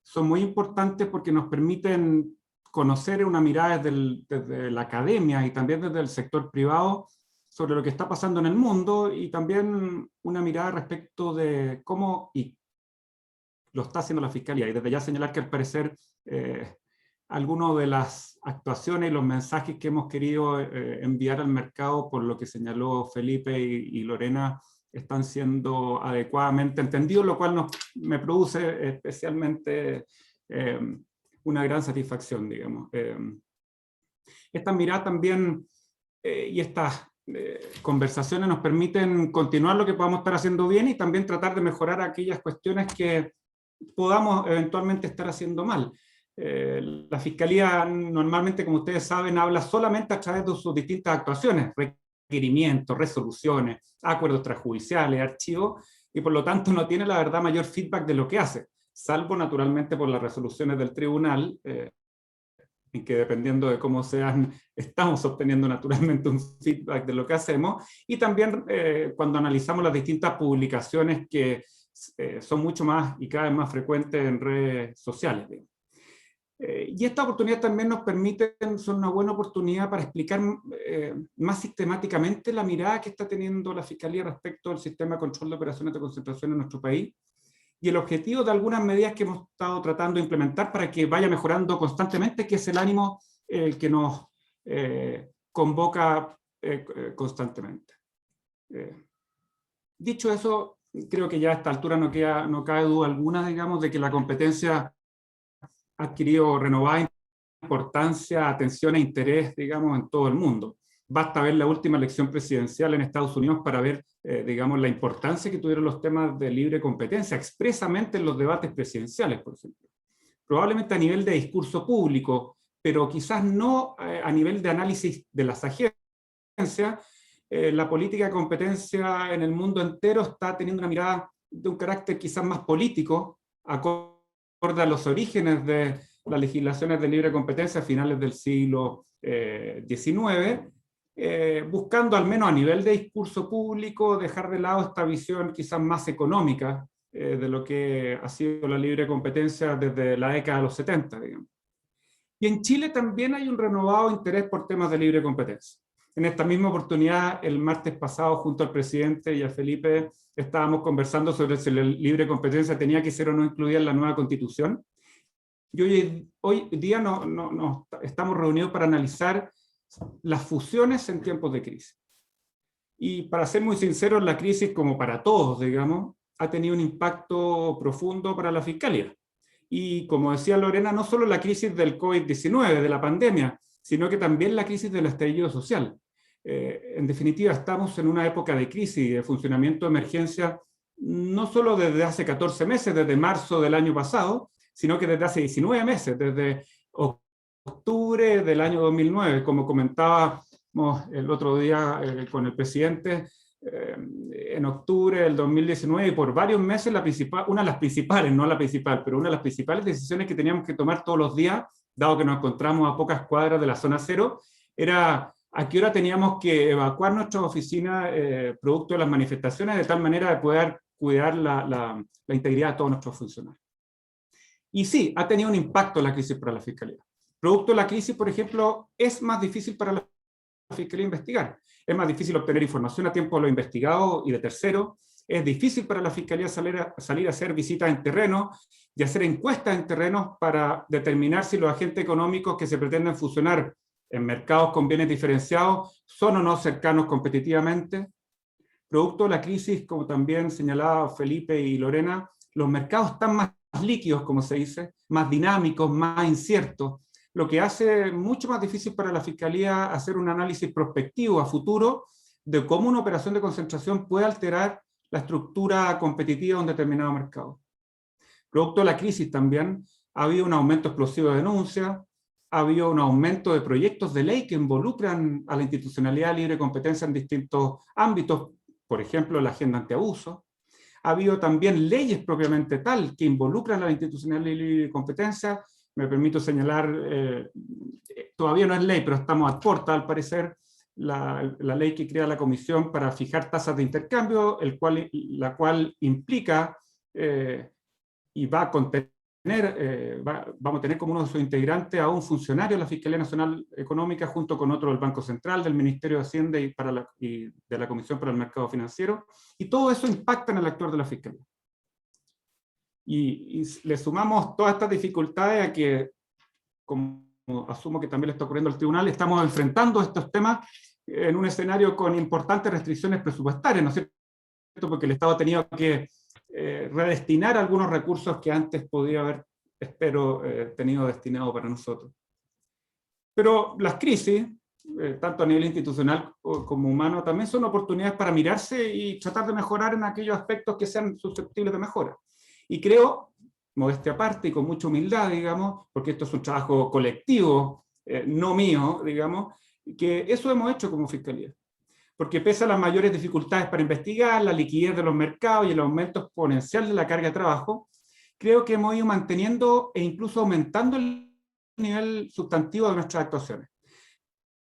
Speaker 5: son muy importantes porque nos permiten conocer una mirada desde la academia y también desde el sector privado sobre lo que está pasando en el mundo y también una mirada respecto de cómo y lo está haciendo la Fiscalía. Y desde ya señalar que al parecer algunas de las actuaciones y los mensajes que hemos querido enviar al mercado, por lo que señaló Felipe y Lorena, están siendo adecuadamente entendidos, lo cual me produce especialmente una gran satisfacción, digamos. Esta mirada también y estas conversaciones nos permiten continuar lo que podamos estar haciendo bien y también tratar de mejorar aquellas cuestiones que podamos eventualmente estar haciendo mal. La Fiscalía normalmente, como ustedes saben, habla solamente a través de sus distintas actuaciones, requerimientos, resoluciones, acuerdos extrajudiciales, archivos, y por lo tanto no tiene la verdad mayor feedback de lo que hace, salvo naturalmente por las resoluciones del tribunal, en que dependiendo de cómo sean, estamos obteniendo naturalmente un feedback de lo que hacemos, y también cuando analizamos las distintas publicaciones que son mucho más y cada vez más frecuentes en redes sociales. Y esta oportunidad también nos permite, son una buena oportunidad para explicar más sistemáticamente la mirada que está teniendo la Fiscalía respecto al sistema de control de operaciones de concentración en nuestro país, y el objetivo de algunas medidas que hemos estado tratando de implementar para que vaya mejorando constantemente, que es el ánimo que nos convoca constantemente. Dicho eso, creo que ya a esta altura no cabe duda alguna, digamos, de que la competencia ha adquirido renovada importancia, atención e interés, digamos, en todo el mundo. Basta ver la última elección presidencial en Estados Unidos para ver, digamos, la importancia que tuvieron los temas de libre competencia, expresamente en los debates presidenciales, por ejemplo. Probablemente a nivel de discurso público, pero quizás no a nivel de análisis de las agencias. La política de competencia en el mundo entero está teniendo una mirada de un carácter quizás más político, acorde a los orígenes de las legislaciones de libre competencia a finales del siglo XIX, buscando al menos a nivel de discurso público dejar de lado esta visión quizás más económica de lo que ha sido la libre competencia desde la década de los 70, digamos. Y en Chile también hay un renovado interés por temas de libre competencia. En esta misma oportunidad, el martes pasado, junto al presidente y a Felipe, estábamos conversando sobre si la libre competencia tenía que ser o no incluida en la nueva Constitución. Y hoy día estamos reunidos para analizar las fusiones en tiempos de crisis. Y para ser muy sinceros, la crisis, como para todos, digamos, ha tenido un impacto profundo para la Fiscalía. Y como decía Lorena, no solo la crisis del COVID-19, de la pandemia, sino que también la crisis del estallido social. En definitiva, estamos en una época de crisis y de funcionamiento de emergencia, no solo desde hace 14 meses, desde marzo del año pasado, sino que desde hace 19 meses, desde octubre del año 2009, como comentábamos el otro día con el presidente, en octubre del 2019, y por varios meses una de las principales, no la principal, pero una de las principales decisiones que teníamos que tomar todos los días, dado que nos encontramos a pocas cuadras de la zona cero, era a qué hora teníamos que evacuar nuestras oficinas producto de las manifestaciones, de tal manera de poder cuidar la integridad de todos nuestros funcionarios. Y sí, ha tenido un impacto la crisis para la Fiscalía. Producto de la crisis, por ejemplo, es más difícil para la Fiscalía investigar. Es más difícil obtener información a tiempo de los investigados y de terceros. Es difícil para la Fiscalía salir a hacer visitas en terreno y hacer encuestas en terrenos para determinar si los agentes económicos que se pretenden fusionar en mercados con bienes diferenciados son o no cercanos competitivamente. Producto de la crisis, como también señalaba Felipe y Lorena, los mercados están más líquidos, como se dice, más dinámicos, más inciertos, lo que hace mucho más difícil para la Fiscalía hacer un análisis prospectivo a futuro de cómo una operación de concentración puede alterar la estructura competitiva de un determinado mercado. Producto de la crisis también ha habido un aumento explosivo de denuncias, ha habido un aumento de proyectos de ley que involucran a la institucionalidad de libre competencia en distintos ámbitos, por ejemplo, la agenda antiabuso. Ha habido también leyes propiamente tal que involucran a la institucionalidad de libre competencia. Me permito señalar, todavía no es ley, pero estamos a puerta, al parecer, la ley que crea la Comisión para fijar tasas de intercambio, la cual implica y va a contener vamos a tener como uno de sus integrantes a un funcionario de la Fiscalía Nacional Económica junto con otro del Banco Central, del Ministerio de Hacienda y de la Comisión para el Mercado Financiero, y todo eso impacta en el actuar de la Fiscalía. Y le sumamos todas estas dificultades a que, como asumo que también le está ocurriendo al tribunal, estamos enfrentando estos temas en un escenario con importantes restricciones presupuestarias, ¿no es cierto? Porque el Estado ha tenido que redestinar algunos recursos que antes podía haber, espero, tenido destinado para nosotros. Pero las crisis, tanto a nivel institucional como humano, también son oportunidades para mirarse y tratar de mejorar en aquellos aspectos que sean susceptibles de mejora. Y creo, modestia aparte y con mucha humildad, digamos, porque esto es un trabajo colectivo, no mío, digamos, que eso hemos hecho como Fiscalía. Porque pese a las mayores dificultades para investigar, la liquidez de los mercados y el aumento exponencial de la carga de trabajo, creo que hemos ido manteniendo e incluso aumentando el nivel sustantivo de nuestras actuaciones.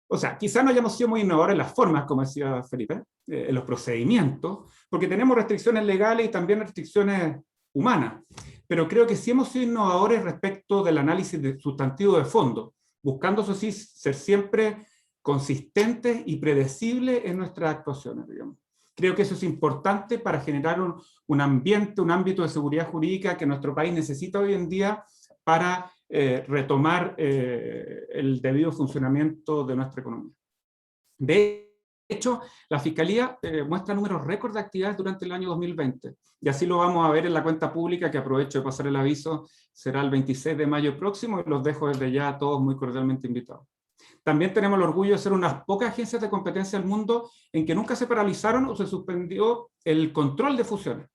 Speaker 5: O sea, quizás no hayamos sido muy innovadores en las formas, como decía Felipe, en los procedimientos, porque tenemos restricciones legales y también restricciones humanas, pero creo que sí hemos sido innovadores respecto del análisis sustantivo de fondo, buscando, eso sí, ser siempre consistentes y predecibles en nuestras actuaciones, digamos. Creo que eso es importante para generar un ambiente, un ámbito de seguridad jurídica que nuestro país necesita hoy en día para retomar el debido funcionamiento de nuestra economía. De hecho, la Fiscalía muestra números récord de actividades durante el año 2020, y así lo vamos a ver en la cuenta pública, que aprovecho de pasar el aviso, será el 26 de mayo próximo, y los dejo desde ya a todos muy cordialmente invitados. También tenemos el orgullo de ser unas pocas agencias de competencia del mundo en que nunca se paralizaron o se suspendió el control de fusiones.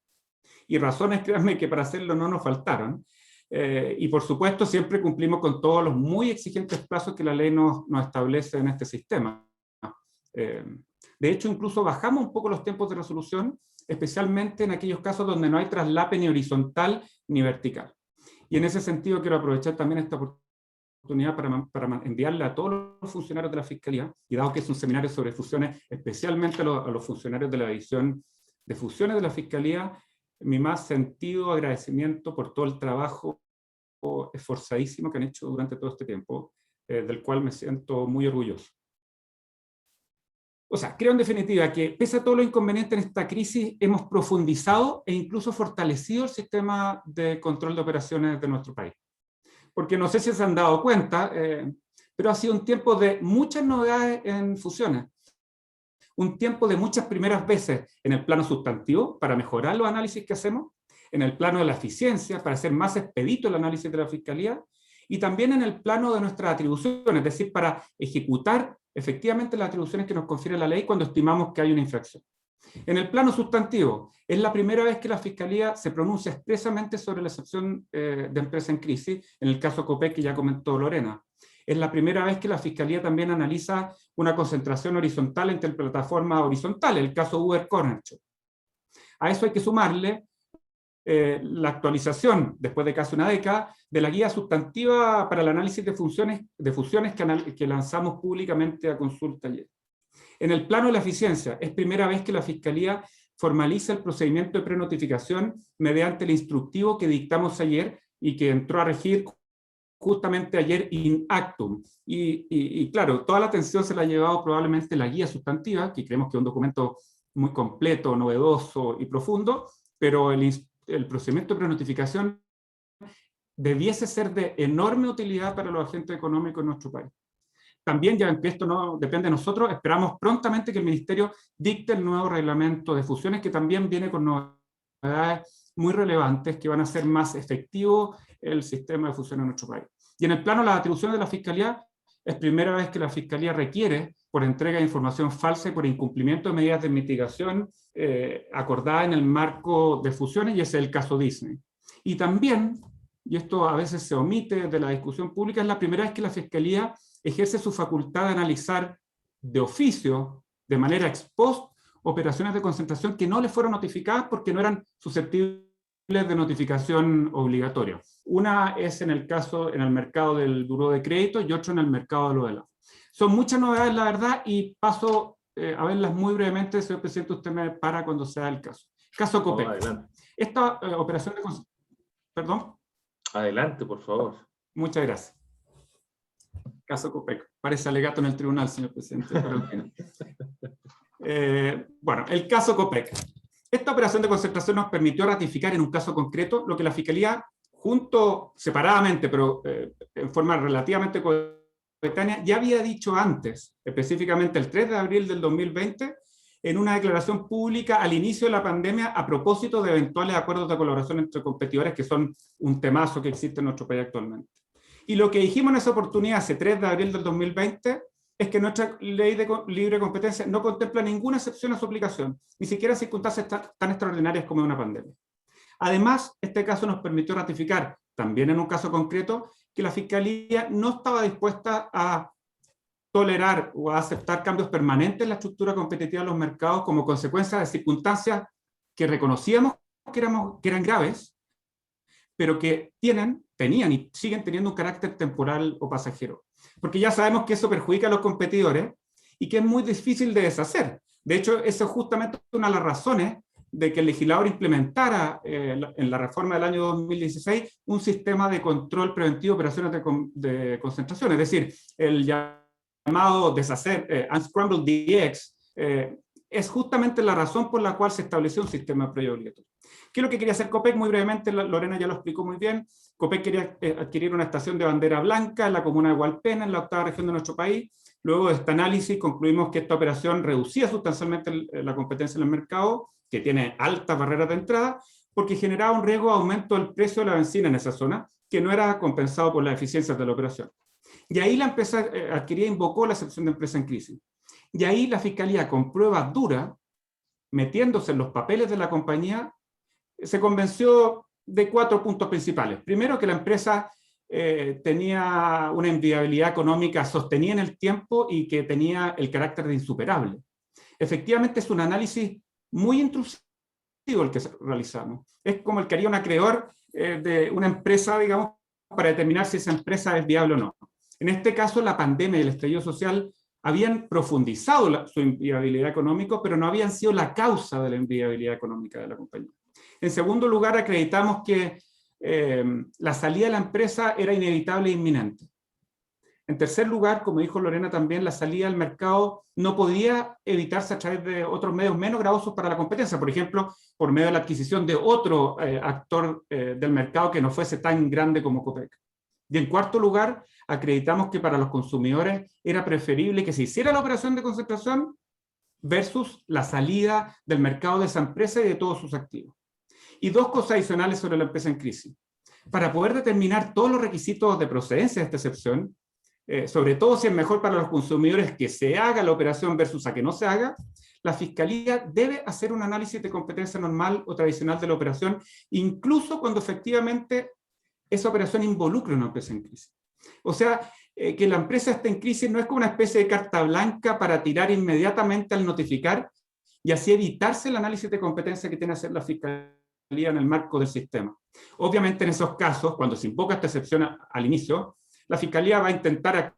Speaker 5: Y razones, créanme, que para hacerlo no nos faltaron. Y por supuesto siempre cumplimos con todos los muy exigentes plazos que la ley nos establece en este sistema. De hecho, incluso bajamos un poco los tiempos de resolución, especialmente en aquellos casos donde no hay traslape ni horizontal ni vertical. Y en ese sentido quiero aprovechar también esta oportunidad para enviarle a todos los funcionarios de la Fiscalía, y dado que es un seminario sobre fusiones, especialmente a los funcionarios de la División de Fusiones de la Fiscalía, mi más sentido agradecimiento por todo el trabajo esforzadísimo que han hecho durante todo este tiempo, del cual me siento muy orgulloso. O sea, creo en definitiva que pese a todo lo inconveniente en esta crisis, hemos profundizado e incluso fortalecido el sistema de control de operaciones de nuestro país. Porque no sé si se han dado cuenta, pero ha sido un tiempo de muchas novedades en fusiones. Un tiempo de muchas primeras veces en el plano sustantivo para mejorar los análisis que hacemos, en el plano de la eficiencia para hacer más expedito el análisis de la Fiscalía, y también en el plano de nuestras atribuciones, es decir, para ejecutar efectivamente las atribuciones que nos confiere la ley cuando estimamos que hay una infracción. En el plano sustantivo, es la primera vez que la Fiscalía se pronuncia expresamente sobre la excepción de empresa en crisis, en el caso Copec que ya comentó Lorena. Es la primera vez que la Fiscalía también analiza una concentración horizontal entre plataformas horizontales, el caso Uber Cornershop. A eso hay que sumarle la actualización, después de casi una década, de la guía sustantiva para el análisis de fusiones que lanzamos públicamente a consulta ayer. En el plano de la eficiencia, es primera vez que la Fiscalía formaliza el procedimiento de prenotificación mediante el instructivo que dictamos ayer y que entró a regir justamente ayer in actum. Y claro, toda la atención se la ha llevado probablemente la guía sustantiva, que creemos que es un documento muy completo, novedoso y profundo, pero el procedimiento de prenotificación debiese ser de enorme utilidad para los agentes económicos en nuestro país. También, ya que esto no depende de nosotros, esperamos prontamente que el Ministerio dicte el nuevo reglamento de fusiones, que también viene con novedades muy relevantes que van a hacer más efectivo el sistema de fusiones en nuestro país. Y en el plano de las atribuciones de la Fiscalía, es primera vez que la Fiscalía requiere, por entrega de información falsa y por incumplimiento de medidas de mitigación acordadas en el marco de fusiones, y ese es el caso Disney. Y también, y esto a veces se omite de la discusión pública, es la primera vez que la Fiscalía ejerce su facultad de analizar de oficio, de manera ex post, operaciones de concentración que no le fueron notificadas porque no eran susceptibles de notificación obligatoria. Una es en el mercado del buró de crédito y otro en el mercado de lo de la. Son muchas novedades, la verdad, y paso a verlas muy brevemente, señor presidente, usted me para cuando sea el caso. Caso Copec. Esta operación de... ¿Perdón?
Speaker 2: Adelante, por favor.
Speaker 5: Muchas gracias. Caso Copec. Parece alegato en el tribunal, señor presidente. Pero bueno, el caso Copec. Esta operación de concentración nos permitió ratificar en un caso concreto lo que la Fiscalía, separadamente, pero en forma relativamente coetánea, ya había dicho antes, específicamente el 3 de abril del 2020, en una declaración pública al inicio de la pandemia a propósito de eventuales acuerdos de colaboración entre competidores, que son un temazo que existe en nuestro país actualmente. Y lo que dijimos en esa oportunidad, ese 3 de abril del 2020, es que nuestra ley de libre competencia no contempla ninguna excepción a su aplicación, ni siquiera en circunstancias tan extraordinarias como una pandemia. Además, este caso nos permitió ratificar, también en un caso concreto, que la Fiscalía no estaba dispuesta a tolerar o a aceptar cambios permanentes en la estructura competitiva de los mercados como consecuencia de circunstancias que reconocíamos que eran graves, pero que tenían y siguen teniendo un carácter temporal o pasajero. Porque ya sabemos que eso perjudica a los competidores y que es muy difícil de deshacer. De hecho, eso es justamente una de las razones de que el legislador implementara en la reforma del año 2016 un sistema de control preventivo de operaciones de concentración. Es decir, el llamado deshacer, Unscramble DX, es justamente la razón por la cual se estableció un sistema de previo obligatorio. ¿Qué es lo que quería hacer Copec? Muy brevemente, Lorena ya lo explicó muy bien. Copec quería adquirir una estación de bandera blanca en la comuna de Hualpena, en la 8ª región de nuestro país. Luego de este análisis concluimos que esta operación reducía sustancialmente la competencia en el mercado, que tiene altas barreras de entrada, porque generaba un riesgo de aumento del precio de la benzina en esa zona, que no era compensado por las eficiencias de la operación. Y ahí la empresa adquirida invocó la excepción de empresa en crisis. Y ahí la Fiscalía, con pruebas duras, metiéndose en los papeles de la compañía, se convenció de 4 puntos principales. Primero, que la empresa tenía una inviabilidad económica sostenida en el tiempo y que tenía el carácter de insuperable. Efectivamente, es un análisis muy intrusivo el que realizamos. Es como el que haría un acreedor de una empresa, digamos, para determinar si esa empresa es viable o no. En este caso, la pandemia y el estallido social habían profundizado su inviabilidad económica, pero no habían sido la causa de la inviabilidad económica de la compañía. En segundo lugar, acreditamos que la salida de la empresa era inevitable e inminente. En tercer lugar, como dijo Lorena también, la salida al mercado no podía evitarse a través de otros medios menos gravosos para la competencia, por ejemplo, por medio de la adquisición de otro actor del mercado que no fuese tan grande como Copec. Y en cuarto lugar, acreditamos que para los consumidores era preferible que se hiciera la operación de concentración versus la salida del mercado de esa empresa y de todos sus activos. Y 2 cosas adicionales sobre la empresa en crisis. Para poder determinar todos los requisitos de procedencia de esta excepción, sobre todo si es mejor para los consumidores que se haga la operación versus a que no se haga, la Fiscalía debe hacer un análisis de competencia normal o tradicional de la operación, incluso cuando efectivamente esa operación involucra una empresa en crisis. O sea, que la empresa esté en crisis no es como una especie de carta blanca para tirar inmediatamente al notificar y así evitarse el análisis de competencia que tiene que hacer la Fiscalía en el marco del sistema. Obviamente en esos casos, cuando se invoca esta excepción al inicio, la Fiscalía va a intentar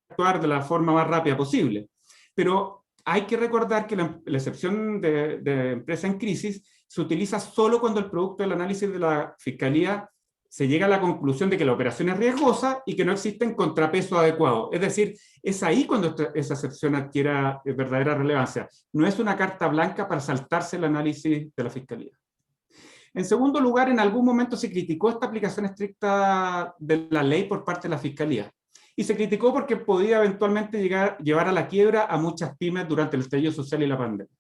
Speaker 5: actuar de la forma más rápida posible. Pero hay que recordar que la excepción de empresa en crisis se utiliza solo cuando el producto del análisis de la Fiscalía se llega a la conclusión de que la operación es riesgosa y que no existen contrapesos adecuados. Es decir, es ahí cuando esa excepción adquiere verdadera relevancia. No es una carta blanca para saltarse el análisis de la Fiscalía. En segundo lugar, en algún momento se criticó esta aplicación estricta de la ley por parte de la Fiscalía. Y se criticó porque podía eventualmente llevar a la quiebra a muchas pymes durante el estallido social y la pandemia.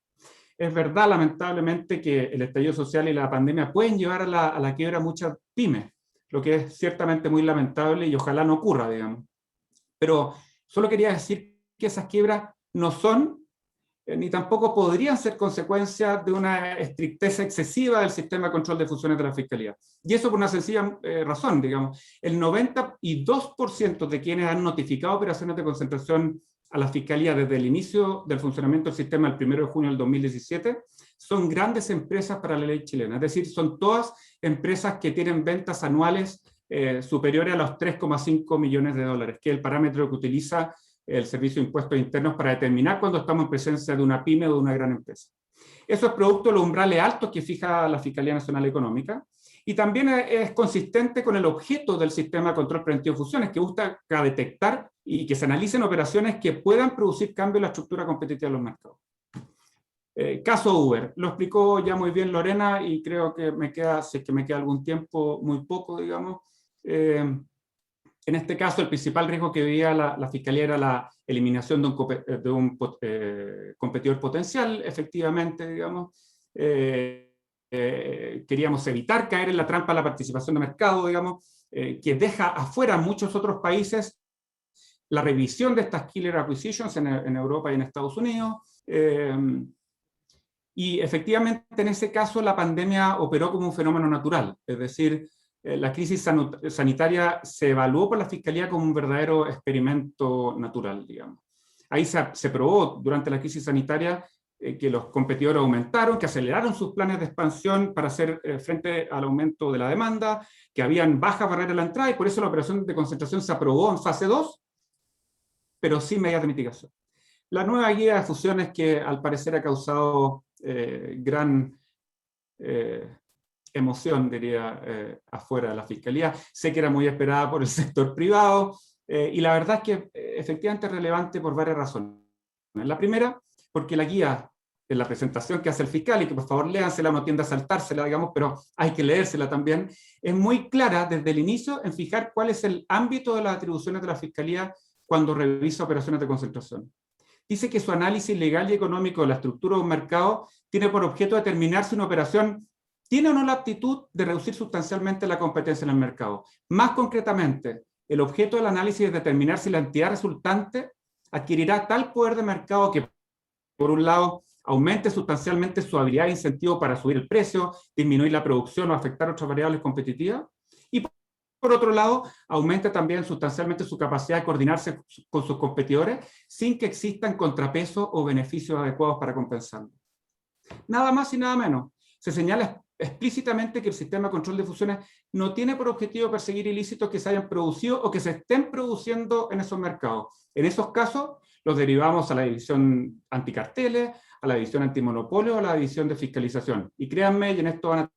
Speaker 5: Es verdad, lamentablemente, que el estallido social y la pandemia pueden llevar a la quiebra a muchas pymes, lo que es ciertamente muy lamentable y ojalá no ocurra, digamos. Pero solo quería decir que esas quiebras no son ni tampoco podrían ser consecuencia de una estricteza excesiva del sistema de control de funciones de la Fiscalía. Y eso por una sencilla razón, digamos. El 92% de quienes han notificado operaciones de concentración a la Fiscalía desde el inicio del funcionamiento del sistema el 1 de junio del 2017 son grandes empresas para la ley chilena. Es decir, son todas empresas que tienen ventas anuales superiores a los 3,5 millones de dólares, que es el parámetro que utiliza el Servicio de Impuestos Internos para determinar cuando estamos en presencia de una pyme o de una gran empresa. Eso es producto de los umbrales altos que fija la Fiscalía Nacional Económica y también es consistente con el objeto del sistema de control preventivo de fusiones, que busca detectar y que se analicen operaciones que puedan producir cambio en la estructura competitiva de los mercados. Caso Uber, lo explicó ya muy bien Lorena, y creo que me queda, si es que me queda algún tiempo, muy poco, digamos. En este caso, el principal riesgo que veía la Fiscalía era la eliminación de un competidor potencial, efectivamente, digamos. Queríamos evitar caer en la trampa de la participación de mercado, digamos, que deja afuera a muchos otros países la revisión de estas killer acquisitions en Europa y en Estados Unidos. Y efectivamente, en ese caso, la pandemia operó como un fenómeno natural, es decir, la crisis sanitaria se evaluó por la Fiscalía como un verdadero experimento natural, digamos. Ahí se probó durante la crisis sanitaria que los competidores aumentaron, que aceleraron sus planes de expansión para hacer frente al aumento de la demanda, que habían bajas barreras a la entrada, y por eso la operación de concentración se aprobó en fase 2, pero sin medidas de mitigación. La nueva guía de fusiones, que al parecer ha causado gran emoción, diría, afuera de la Fiscalía. Sé que era muy esperada por el sector privado, y la verdad es que efectivamente es relevante por varias razones. La primera, porque la guía, en la presentación que hace el fiscal, y que por favor léansela, no tiende a saltársela, digamos, pero hay que leérsela también, es muy clara desde el inicio en fijar cuál es el ámbito de las atribuciones de la Fiscalía cuando revisa operaciones de concentración. Dice que su análisis legal y económico de la estructura de un mercado tiene por objeto determinar si una operación tiene o no la aptitud de reducir sustancialmente la competencia en el mercado. Más concretamente, el objeto del análisis es determinar si la entidad resultante adquirirá tal poder de mercado que, por un lado, aumente sustancialmente su habilidad e incentivo para subir el precio, disminuir la producción o afectar otras variables competitivas, y por otro lado, aumente también sustancialmente su capacidad de coordinarse con sus competidores sin que existan contrapesos o beneficios adecuados para compensarlo. Nada más y nada menos. Se señala explícitamente que el sistema de control de fusiones no tiene por objetivo perseguir ilícitos que se hayan producido o que se estén produciendo en esos mercados. En esos casos, los derivamos a la división anticarteles, a la división antimonopolio o a la división de fiscalización. Y créanme, y en esto van a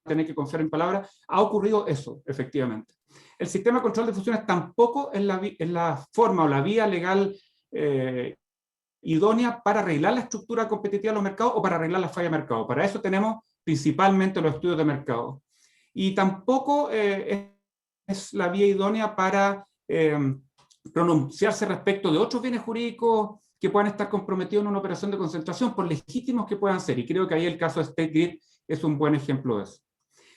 Speaker 5: tener que confiar en palabras, ha ocurrido eso, efectivamente. El sistema de control de fusiones tampoco es la forma o la vía legal idónea para arreglar la estructura competitiva de los mercados o para arreglar la falla de mercado. Para eso tenemos principalmente los estudios de mercado. Y tampoco es la vía idónea para pronunciarse respecto de otros bienes jurídicos que puedan estar comprometidos en una operación de concentración, por legítimos que puedan ser. Y creo que ahí el caso de State Grid es un buen ejemplo de eso.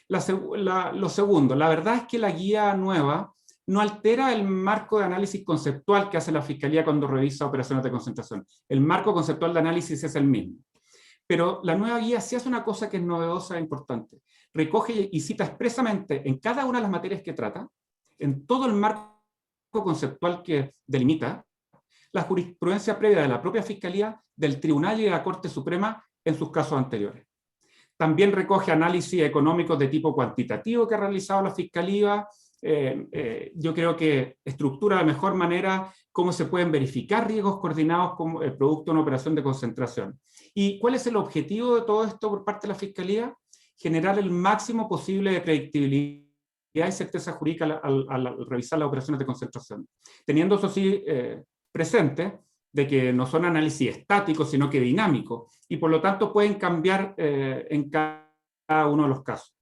Speaker 5: Lo segundo, la verdad es que la guía nueva no altera el marco de análisis conceptual que hace la Fiscalía cuando revisa operaciones de concentración. El marco conceptual de análisis es el mismo. Pero la nueva guía sí hace una cosa que es novedosa e importante. Recoge y cita expresamente en cada una de las materias que trata, en todo el marco conceptual que delimita, la jurisprudencia previa de la propia Fiscalía, del Tribunal y de la Corte Suprema en sus casos anteriores. También recoge análisis económicos de tipo cuantitativo que ha realizado la Fiscalía. Yo creo que estructura de mejor manera cómo se pueden verificar riesgos coordinados como el producto de una operación de concentración. ¿Y cuál es el objetivo de todo esto por parte de la Fiscalía? Generar el máximo posible de predictibilidad y certeza jurídica al revisar las operaciones de concentración. Teniendo eso sí presente, de que no son análisis estáticos, sino que dinámicos, y por lo tanto pueden cambiar en cada uno de los casos.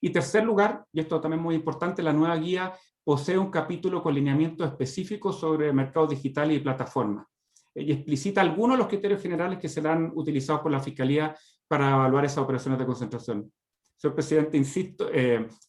Speaker 5: Y tercer lugar, y esto también es muy importante, la nueva guía posee un capítulo con lineamientos específicos sobre mercados digitales y plataformas, y explicita algunos de los criterios generales que serán utilizados por la Fiscalía para evaluar esas operaciones de concentración. Señor presidente, insisto,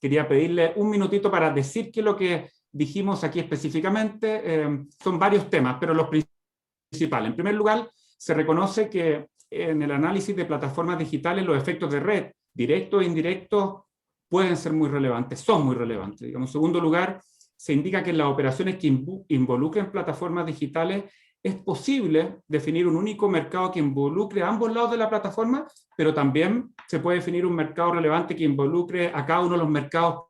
Speaker 5: quería pedirle un minutito para decir que lo que dijimos aquí específicamente son varios temas, pero los principales. En primer lugar, se reconoce que en el análisis de plataformas digitales los efectos de red, directos e indirectos, pueden ser muy relevantes, son muy relevantes. Digamos. En segundo lugar, se indica que en las operaciones que involucren plataformas digitales es posible definir un único mercado que involucre a ambos lados de la plataforma, pero también se puede definir un mercado relevante que involucre a cada uno de los mercados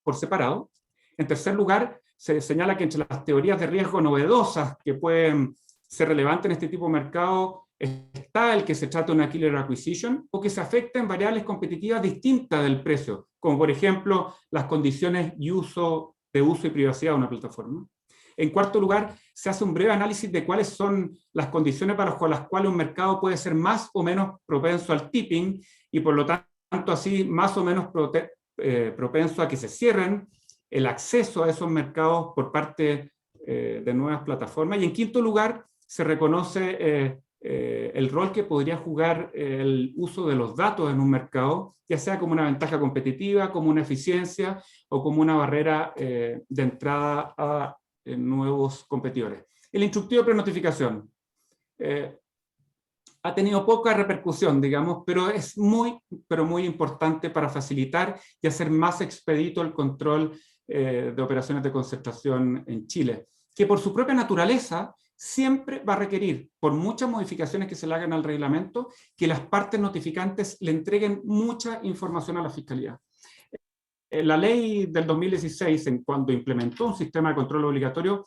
Speaker 5: por separado. En tercer lugar, se señala que entre las teorías de riesgo novedosas que pueden ser relevantes en este tipo de mercado está el que se trata de una killer acquisition o que se afecta en variables competitivas distintas del precio, como por ejemplo las condiciones de uso y privacidad de una plataforma. En cuarto lugar, se hace un breve análisis de cuáles son las condiciones para las cuales un mercado puede ser más o menos propenso al tipping y por lo tanto así más o menos propenso a que se cierren el acceso a esos mercados por parte de nuevas plataformas. Y en quinto lugar, se reconoce el rol que podría jugar el uso de los datos en un mercado, ya sea como una ventaja competitiva, como una eficiencia o como una barrera de entrada a nuevos competidores. El instructivo de prenotificación ha tenido poca repercusión, digamos, pero es muy importante para facilitar y hacer más expedito el control de operaciones de concentración en Chile, que por su propia naturaleza siempre va a requerir, por muchas modificaciones que se le hagan al reglamento, que las partes notificantes le entreguen mucha información a la Fiscalía. La ley del 2016, cuando implementó un sistema de control obligatorio,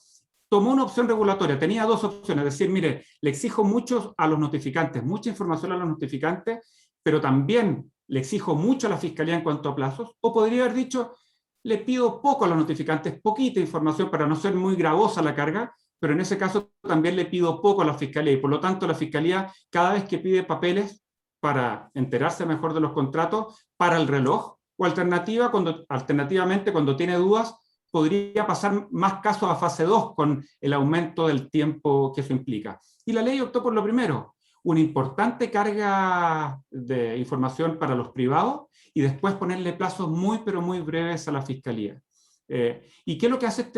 Speaker 5: tomó una opción regulatoria, tenía dos opciones, es decir, mire, le exijo mucho a los notificantes, mucha información a los notificantes, pero también le exijo mucho a la Fiscalía en cuanto a plazos, o podría haber dicho, le pido poco a los notificantes, poquita información para no ser muy gravosa la carga, pero en ese caso también le pido poco a la Fiscalía, y por lo tanto la Fiscalía, cada vez que pide papeles para enterarse mejor de los contratos, para el reloj, o alternativamente cuando tiene dudas, podría pasar más casos a fase 2 con el aumento del tiempo que eso implica. Y la ley optó por lo primero, una importante carga de información para los privados y después ponerle plazos muy breves a la Fiscalía. ¿Y qué es lo que hace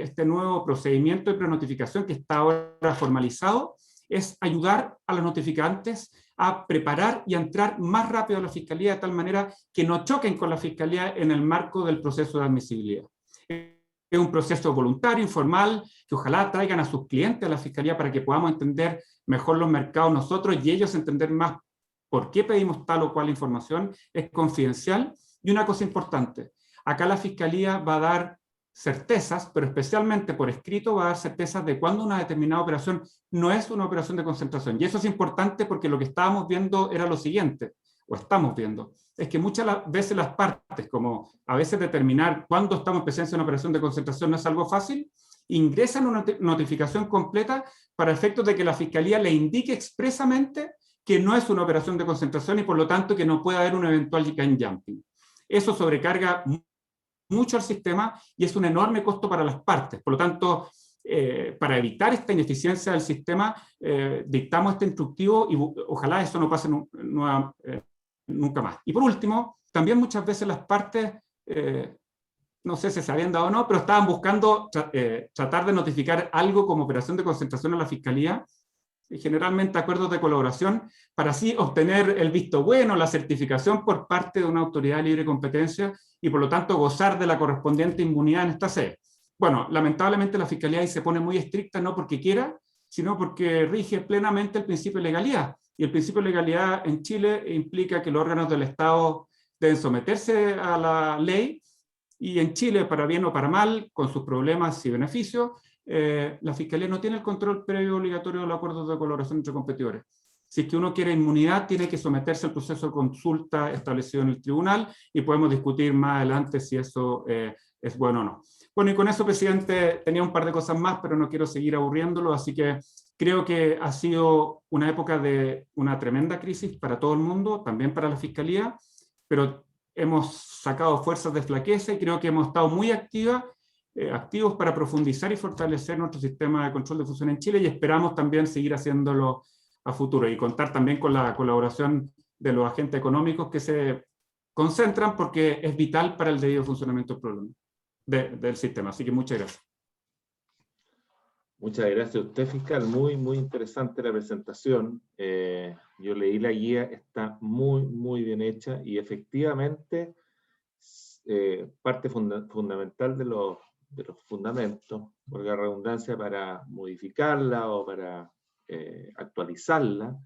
Speaker 5: este nuevo procedimiento de prenotificación que está ahora formalizado? Es ayudar a los notificantes a preparar y a entrar más rápido a la Fiscalía de tal manera que no choquen con la Fiscalía en el marco del proceso de admisibilidad. Es un proceso voluntario, informal, que ojalá traigan a sus clientes a la Fiscalía para que podamos entender mejor los mercados nosotros y ellos entender más por qué pedimos tal o cual información. Es confidencial. Y una cosa importante, acá la Fiscalía va a dar certezas, pero especialmente por escrito va a dar certezas de cuándo una determinada operación no es una operación de concentración. Y eso es importante porque lo que estábamos viendo era lo siguiente, o estamos viendo, es que muchas veces las partes, como a veces determinar cuándo estamos en presencia de una operación de concentración no es algo fácil, ingresan una notificación completa para efectos de que la Fiscalía le indique expresamente que no es una operación de concentración y por lo tanto que no puede haber un eventual line jumping. Eso sobrecarga mucho al sistema y es un enorme costo para las partes. Por lo tanto, para evitar esta ineficiencia del sistema, dictamos este instructivo y ojalá eso no pase nunca más. Y por último, también muchas veces las partes, no sé si se habían dado o no, pero estaban buscando tratar de notificar algo como operación de concentración a la Fiscalía, y generalmente acuerdos de colaboración, para así obtener el visto bueno, la certificación por parte de una autoridad de libre competencia y por lo tanto gozar de la correspondiente inmunidad en esta sede. Bueno, lamentablemente la Fiscalía ahí se pone muy estricta, no porque quiera, sino porque rige plenamente el principio de legalidad. Y el principio de legalidad en Chile implica que los órganos del Estado deben someterse a la ley, y en Chile, para bien o para mal, con sus problemas y beneficios, la Fiscalía no tiene el control previo obligatorio de los acuerdos de colaboración entre competidores. Si es que uno quiere inmunidad, tiene que someterse al proceso de consulta establecido en el tribunal y podemos discutir más adelante si eso es bueno o no. Bueno, y con eso, presidente, tenía un par de cosas más, pero no quiero seguir aburriéndolo, así que creo que ha sido una época de una tremenda crisis para todo el mundo, también para la Fiscalía, pero hemos sacado fuerzas de flaqueza y creo que hemos estado muy activos para profundizar y fortalecer nuestro sistema de control de fusión en Chile y esperamos también seguir haciéndolo a futuro y contar también con la colaboración de los agentes económicos que se concentran porque es vital para el debido funcionamiento del sistema. Así que muchas gracias.
Speaker 2: Muchas gracias a usted, fiscal. Muy interesante la presentación. Yo leí la guía, está muy bien hecha y efectivamente parte fundamental de los fundamentos, por la redundancia, para modificarla o para actualizarla,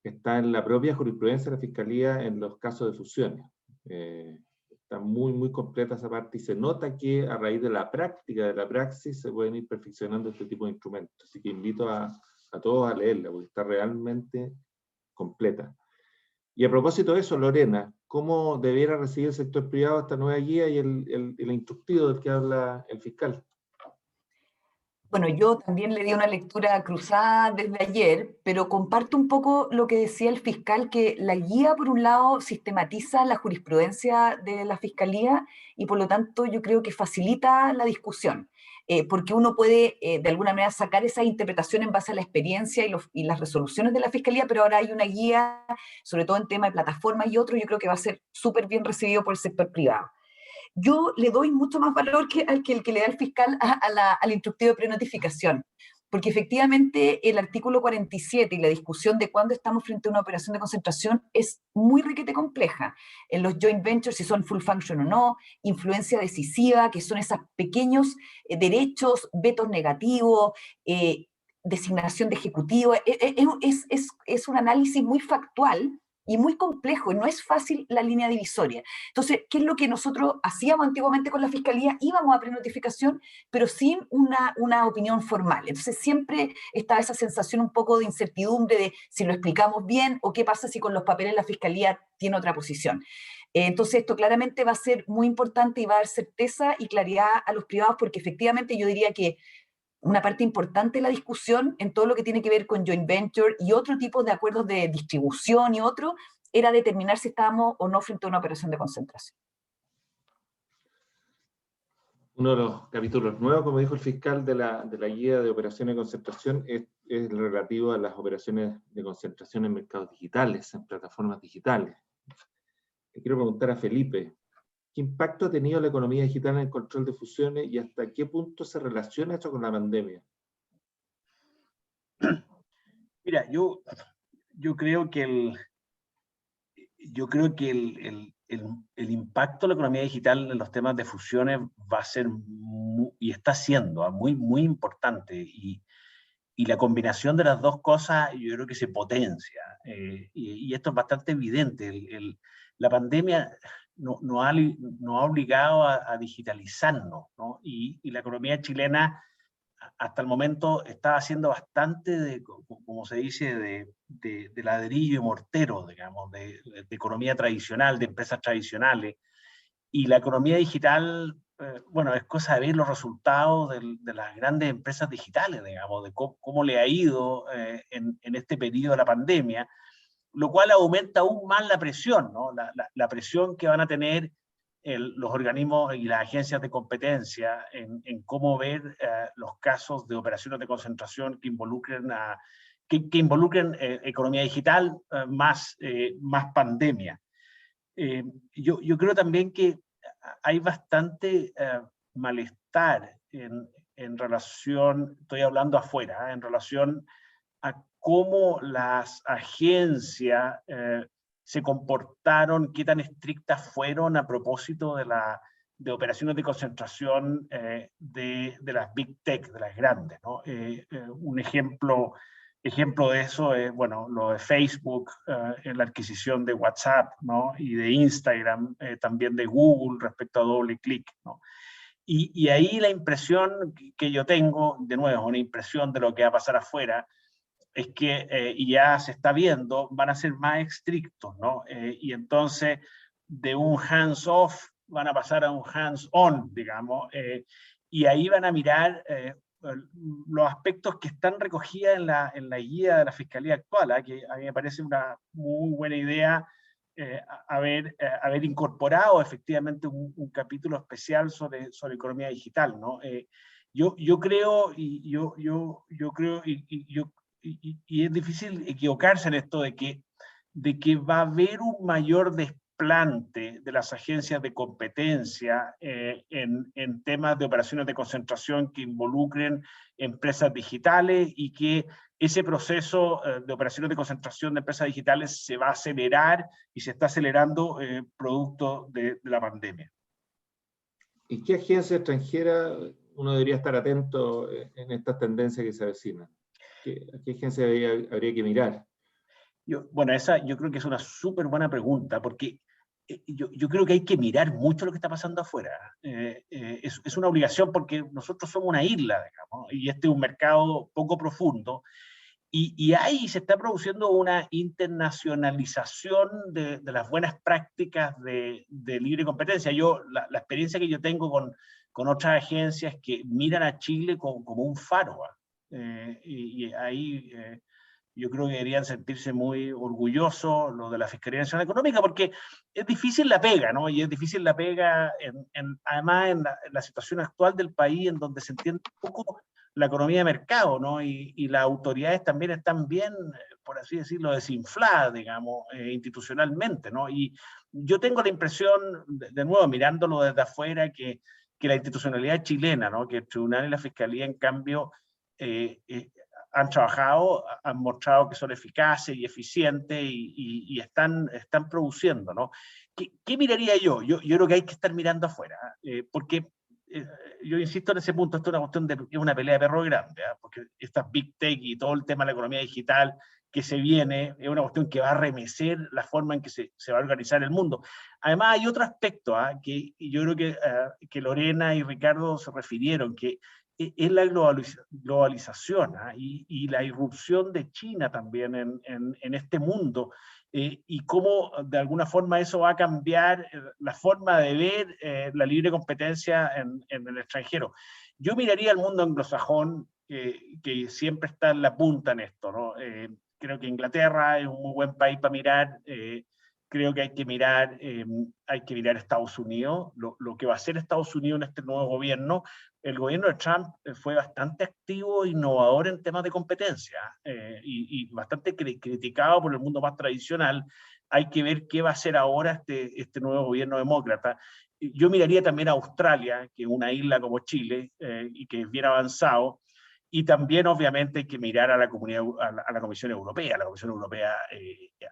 Speaker 2: está en la propia jurisprudencia de la Fiscalía en los casos de fusiones. Está muy completa esa parte y se nota que a raíz de la práctica, de la praxis, se pueden ir perfeccionando este tipo de instrumentos. Así que invito a a todos a leerla, porque está realmente completa. Y a propósito de eso, Lorena, ¿cómo debiera recibir el sector privado esta nueva guía y el instructivo del que habla el fiscal?
Speaker 4: Bueno, yo también le di una lectura cruzada desde ayer, pero comparto un poco lo que decía el fiscal, que la guía, por un lado, sistematiza la jurisprudencia de la Fiscalía y, por lo tanto, yo creo que facilita la discusión, porque uno puede, de alguna manera, sacar esa interpretación en base a la experiencia y las resoluciones de la Fiscalía, pero ahora hay una guía, sobre todo en tema de plataformas y otro, yo creo que va a ser súper bien recibido por el sector privado. Yo le doy mucho más valor que el que le da el fiscal al instructivo de prenotificación, porque efectivamente el artículo 47 y la discusión de cuándo estamos frente a una operación de concentración es muy requete compleja. En los joint ventures, si son full function o no, influencia decisiva, que son esos pequeños derechos, vetos negativos, designación de ejecutivo, es un análisis muy factual y muy complejo, y no es fácil la línea divisoria. Entonces, ¿qué es lo que nosotros hacíamos antiguamente con la Fiscalía? Íbamos a prenotificación, pero sin una opinión formal. Entonces, siempre estaba esa sensación un poco de incertidumbre de si lo explicamos bien o qué pasa si con los papeles la Fiscalía tiene otra posición. Entonces, esto claramente va a ser muy importante y va a dar certeza y claridad a los privados, porque efectivamente yo diría que una parte importante de la discusión en todo lo que tiene que ver con joint venture y otro tipo de acuerdos de distribución y otro, era determinar si estábamos o no frente a una operación de concentración.
Speaker 2: Uno de los capítulos nuevos, como dijo el fiscal, de la guía de operaciones de concentración es el relativo a las operaciones de concentración en mercados digitales, en plataformas digitales. Le quiero preguntar a Felipe, ¿qué impacto ha tenido la economía digital en el control de fusiones y hasta qué punto se relaciona esto con la pandemia?
Speaker 3: Mira, yo creo que el impacto de la economía digital en los temas de fusiones va a ser y está siendo muy, muy importante, y la combinación de las dos cosas yo creo que se potencia, y esto es bastante evidente. La pandemia nos ha obligado a digitalizarnos, ¿no? Y la economía chilena hasta el momento está haciendo bastante como se dice, de ladrillo y mortero, digamos, de economía tradicional, de empresas tradicionales. Y la economía digital, bueno, es cosa de ver los resultados de las grandes empresas digitales, digamos, de cómo le ha ido en este periodo de la pandemia, lo cual aumenta aún más la presión, ¿no? La presión que van a tener los organismos y las agencias de competencia en cómo ver los casos de operaciones de concentración que involucren economía digital más pandemia. Yo creo también que hay bastante malestar en relación, estoy hablando afuera, en relación a cómo las agencias se comportaron, qué tan estrictas fueron a propósito de operaciones de concentración de las big tech, de las grandes, ¿no? Un ejemplo de eso es, bueno, lo de Facebook en la adquisición de WhatsApp, ¿no? Y de Instagram, también de Google respecto a DoubleClick, ¿no? Y ahí la impresión que yo tengo, de nuevo, una impresión de lo que va a pasar afuera, es que, y ya se está viendo, van a ser más estrictos, ¿no? Y entonces, de un hands-off van a pasar a un hands-on, digamos, y ahí van a mirar los aspectos que están recogidos en la guía de la Fiscalía actual, que a mí me parece una muy buena idea haber incorporado efectivamente un capítulo especial sobre economía digital, ¿no? Yo creo, y es difícil equivocarse en esto de que va a haber un mayor desplante de las agencias de competencia en temas de operaciones de concentración que involucren empresas digitales, y que ese proceso de operaciones de concentración de empresas digitales se va a acelerar y se está acelerando producto de la pandemia.
Speaker 2: ¿Y qué agencia extranjera uno debería estar atento en estas tendencias que se avecinan? ¿A qué agencia habría que mirar?
Speaker 3: Bueno, esa yo creo que es una súper buena pregunta, porque yo creo que hay que mirar mucho lo que está pasando afuera. Es una obligación, porque nosotros somos una isla, digamos, y este es un mercado poco profundo, Y ahí se está produciendo una internacionalización de las buenas prácticas de libre competencia. La experiencia que yo tengo con otras agencias que miran a Chile como un faro. Y ahí yo creo que deberían sentirse muy orgullosos los de la Fiscalía Nacional Económica, porque es difícil la pega, ¿no? Y es difícil la pega, además en la situación actual del país, en donde se entiende un poco la economía de mercado, ¿no? Y las autoridades también están bien, por así decirlo, desinfladas, digamos, institucionalmente, ¿no? Y yo tengo la impresión, de nuevo, mirándolo desde afuera, que la institucionalidad chilena, ¿no? Que el Tribunal y la Fiscalía, en cambio, han trabajado, han mostrado que son eficaces y eficientes y están produciendo, ¿no? ¿Qué miraría yo? Yo creo que hay que estar mirando afuera, porque yo insisto en ese punto, esto es una cuestión es una pelea de perro grande, porque estas Big Tech y todo el tema de la economía digital que se viene, es una cuestión que va a remecer la forma en que se va a organizar el mundo. Además hay otro aspecto, que yo creo que Lorena y Ricardo se refirieron, que es la globalización y la irrupción de China también en este mundo, y cómo de alguna forma eso va a cambiar la forma de ver la libre competencia en el extranjero. Yo miraría al mundo anglosajón, que siempre está en la punta en esto, ¿no? Creo que Inglaterra es un muy buen país para mirar. Creo que hay que mirar Estados Unidos, lo que va a hacer Estados Unidos en este nuevo gobierno. El gobierno de Trump fue bastante activo e innovador en temas de competencia, y bastante criticado por el mundo más tradicional. Hay que ver qué va a hacer ahora este nuevo gobierno demócrata. Yo miraría también a Australia, que es una isla como Chile, y que es bien avanzado. Y también, obviamente, hay que mirar a la Comisión Europea. La Comisión Europea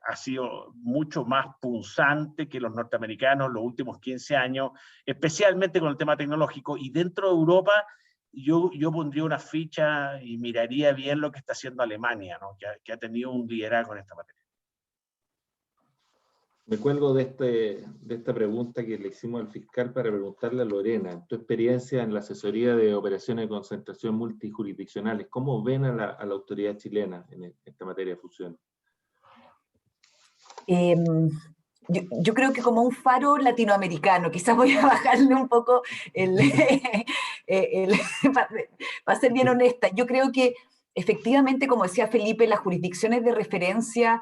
Speaker 3: ha sido mucho más punzante que los norteamericanos los últimos 15 años, especialmente con el tema tecnológico. Y dentro de Europa, yo pondría una ficha y miraría bien lo que está haciendo Alemania, ¿no? que ha tenido un liderazgo en esta materia.
Speaker 2: Me cuelgo de esta pregunta que le hicimos al fiscal para preguntarle a Lorena, tu experiencia en la asesoría de operaciones de concentración multijurisdiccionales, ¿cómo ven a la autoridad chilena en esta materia de fusión?
Speaker 4: Yo creo que como un faro latinoamericano, quizás voy a bajarle un poco para ser bien honesta. Yo creo que efectivamente, como decía Felipe, las jurisdicciones de referencia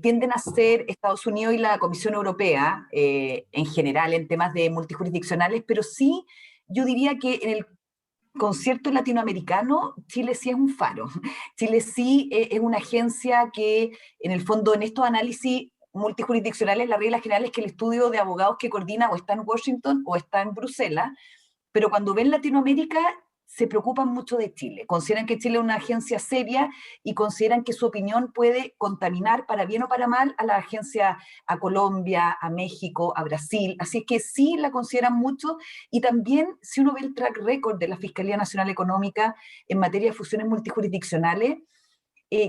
Speaker 4: tienden a ser Estados Unidos y la Comisión Europea, en general, en temas de multijurisdiccionales, pero sí, yo diría que en el concierto latinoamericano, Chile sí es un faro. Chile sí es una agencia que, en el fondo, en estos análisis multijurisdiccionales, la regla general es que el estudio de abogados que coordina o está en Washington o está en Bruselas, pero cuando ven Latinoamérica se preocupan mucho de Chile, consideran que Chile es una agencia seria y consideran que su opinión puede contaminar para bien o para mal a la agencia, a Colombia, a México, a Brasil, así es que sí la consideran mucho. Y también, si uno ve el track record de la Fiscalía Nacional Económica en materia de fusiones multijurisdiccionales,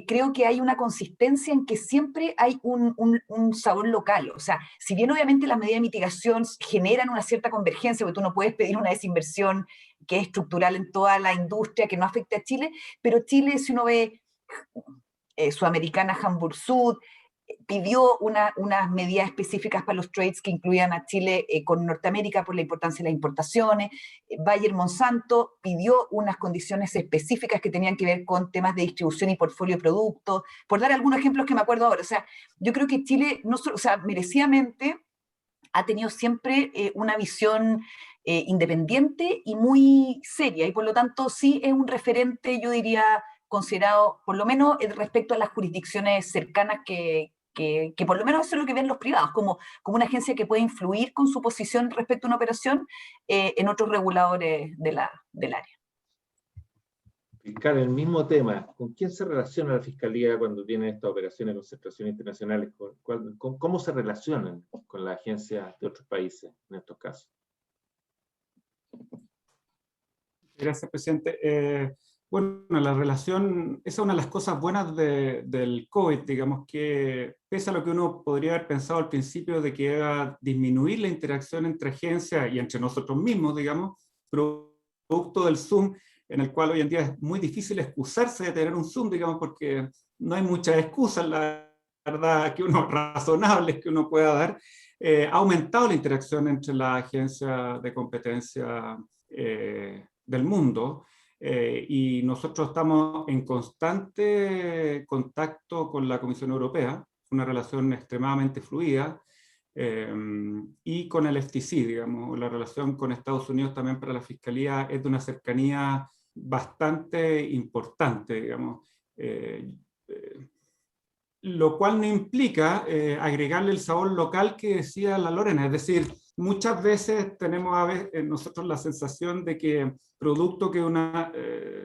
Speaker 4: creo que hay una consistencia en que siempre hay un sabor local. O sea, si bien obviamente las medidas de mitigación generan una cierta convergencia, porque tú no puedes pedir una desinversión que es estructural en toda la industria, que no afecte a Chile, pero Chile, si uno ve Sudamericana, Hamburg Sud, pidió unas medidas específicas para los trades que incluían a Chile con Norteamérica por la importancia de las importaciones. Bayer Monsanto pidió unas condiciones específicas que tenían que ver con temas de distribución y portfolio de productos, por dar algunos ejemplos que me acuerdo ahora. O sea, yo creo que Chile, no solo, o sea, merecidamente ha tenido siempre una visión independiente y muy seria, y por lo tanto sí es un referente, yo diría, considerado, por lo menos respecto a las jurisdicciones cercanas que por lo menos eso es lo que ven los privados, como una agencia que puede influir con su posición respecto a una operación en otros reguladores del área.
Speaker 2: Fiscal, el mismo tema, ¿con quién se relaciona la Fiscalía cuando tiene estas operaciones de concentración internacionales? ¿Cómo se relacionan con las agencias de otros países en estos casos?
Speaker 5: Gracias, presidente. Bueno, la relación, esa es una de las cosas buenas del COVID, digamos, que pese a lo que uno podría haber pensado al principio de que iba a disminuir la interacción entre agencias y entre nosotros mismos, digamos, producto del Zoom, en el cual hoy en día es muy difícil excusarse de tener un Zoom, digamos, porque no hay muchas excusas, la verdad, que uno razonables que uno pueda dar. Ha aumentado la interacción entre la agencia de competencia del mundo, y nosotros estamos en constante contacto con la Comisión Europea, una relación extremadamente fluida, y con el FTC, digamos, la relación con Estados Unidos también para la Fiscalía es de una cercanía bastante importante, digamos, lo cual no implica agregarle el sabor local que decía la Lorena, es decir, muchas veces tenemos nosotros la sensación de que producto que una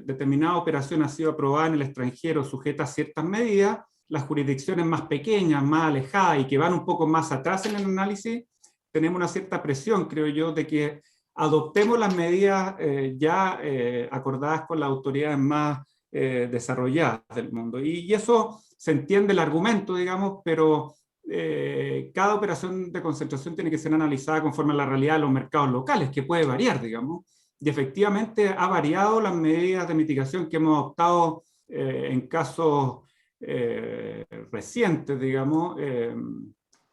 Speaker 5: determinada operación ha sido aprobada en el extranjero sujeta a ciertas medidas, las jurisdicciones más pequeñas, más alejadas y que van un poco más atrás en el análisis, tenemos una cierta presión, creo yo, de que adoptemos las medidas ya acordadas con las autoridades más desarrolladas del mundo. Y eso se entiende el argumento, digamos, pero cada operación de concentración tiene que ser analizada conforme a la realidad de los mercados locales, que puede variar, digamos. Y efectivamente ha variado las medidas de mitigación que hemos adoptado en casos recientes, digamos.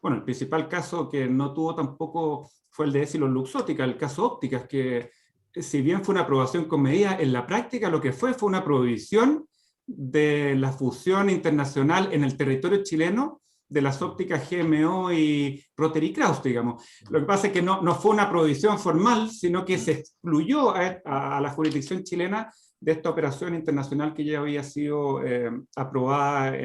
Speaker 5: Bueno, el principal caso que no tuvo tampoco fue el de Essilor Luxottica, el caso Ópticas, que si bien fue una aprobación con medida, en la práctica lo que fue una prohibición de la fusión internacional en el territorio chileno de las ópticas GMO y Rotary Kraus, digamos. Lo que pasa es que no fue una prohibición formal, sino que se excluyó a la jurisdicción chilena de esta operación internacional que ya había sido aprobada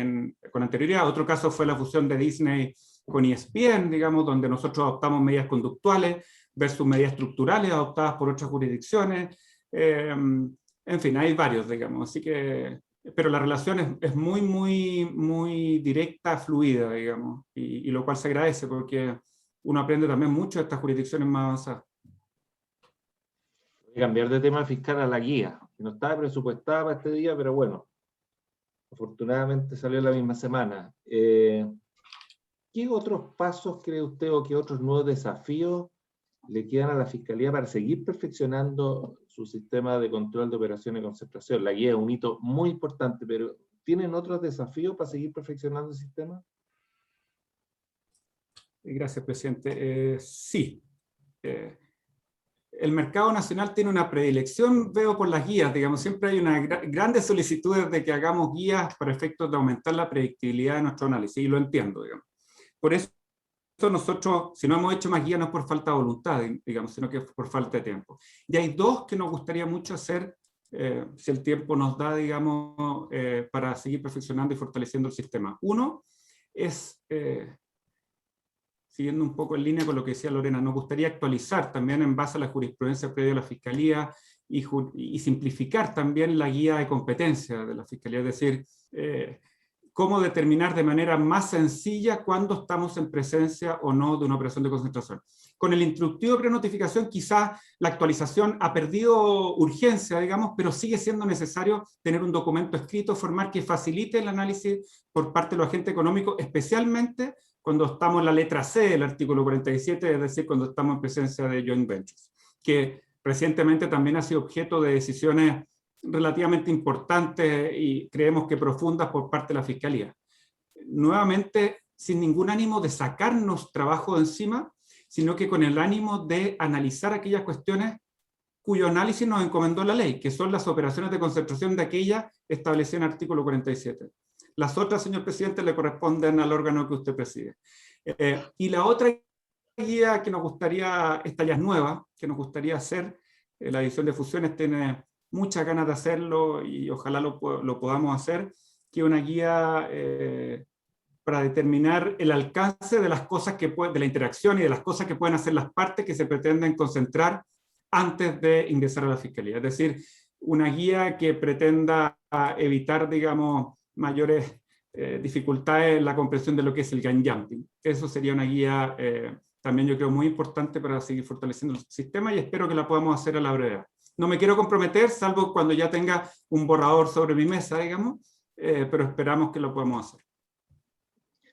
Speaker 5: con anterioridad. Otro caso fue la fusión de Disney con ESPN, digamos, donde nosotros adoptamos medidas conductuales versus medidas estructurales adoptadas por otras jurisdicciones. En fin, hay varios, digamos. Así que, pero la relación es muy, muy, muy directa, fluida, digamos, y lo cual se agradece porque uno aprende también mucho de estas jurisdicciones más avanzadas.
Speaker 2: Voy a cambiar de tema fiscal a la guía, que no estaba presupuestada para este día, pero bueno, afortunadamente salió la misma semana. ¿Qué otros pasos cree usted o qué otros nuevos desafíos le quedan a la Fiscalía para seguir perfeccionando su sistema de control de operaciones de concentración? La guía es un hito muy importante, pero ¿tienen otros desafíos para seguir perfeccionando el sistema?
Speaker 5: Gracias, presidente. Sí. El mercado nacional tiene una predilección, veo, por las guías, digamos, siempre hay grandes solicitudes de que hagamos guías para efectos de aumentar la predictibilidad de nuestro análisis, y lo entiendo, digamos. Por eso nosotros, si no hemos hecho más guías, no es por falta de voluntad, digamos, sino que es por falta de tiempo. Y hay dos que nos gustaría mucho hacer, si el tiempo nos da, digamos, para seguir perfeccionando y fortaleciendo el sistema. Uno es, siguiendo un poco en línea con lo que decía Lorena, nos gustaría actualizar también en base a la jurisprudencia previa de la Fiscalía y simplificar también la guía de competencia de la Fiscalía, es decir, cómo determinar de manera más sencilla cuándo estamos en presencia o no de una operación de concentración. Con el instructivo de prenotificación quizás la actualización ha perdido urgencia, digamos, pero sigue siendo necesario tener un documento escrito formal que facilite el análisis por parte de los agentes económicos, especialmente cuando estamos en la letra C del artículo 47, es decir, cuando estamos en presencia de joint ventures, que recientemente también ha sido objeto de decisiones relativamente importantes y creemos que profundas por parte de la Fiscalía. Nuevamente, sin ningún ánimo de sacarnos trabajo de encima, sino que con el ánimo de analizar aquellas cuestiones cuyo análisis nos encomendó la ley, que son las operaciones de concentración de aquellas establecidas en el artículo 47. Las otras, señor presidente, le corresponden al órgano que usted preside. Y la otra guía que nos gustaría, esta ya es nueva, que nos gustaría hacer, la división de fusiones tiene muchas ganas de hacerlo y ojalá lo podamos hacer, que es una guía para determinar el alcance de las cosas que de la interacción y de las cosas que pueden hacer las partes que se pretenden concentrar antes de ingresar a la Fiscalía. Es decir, una guía que pretenda evitar, digamos, mayores dificultades en la comprensión de lo que es el gun jumping. Eso sería una guía también, yo creo, muy importante para seguir fortaleciendo el sistema y espero que la podamos hacer a la brevedad. No me quiero comprometer, salvo cuando ya tenga un borrador sobre mi mesa, digamos, pero esperamos que lo podamos hacer.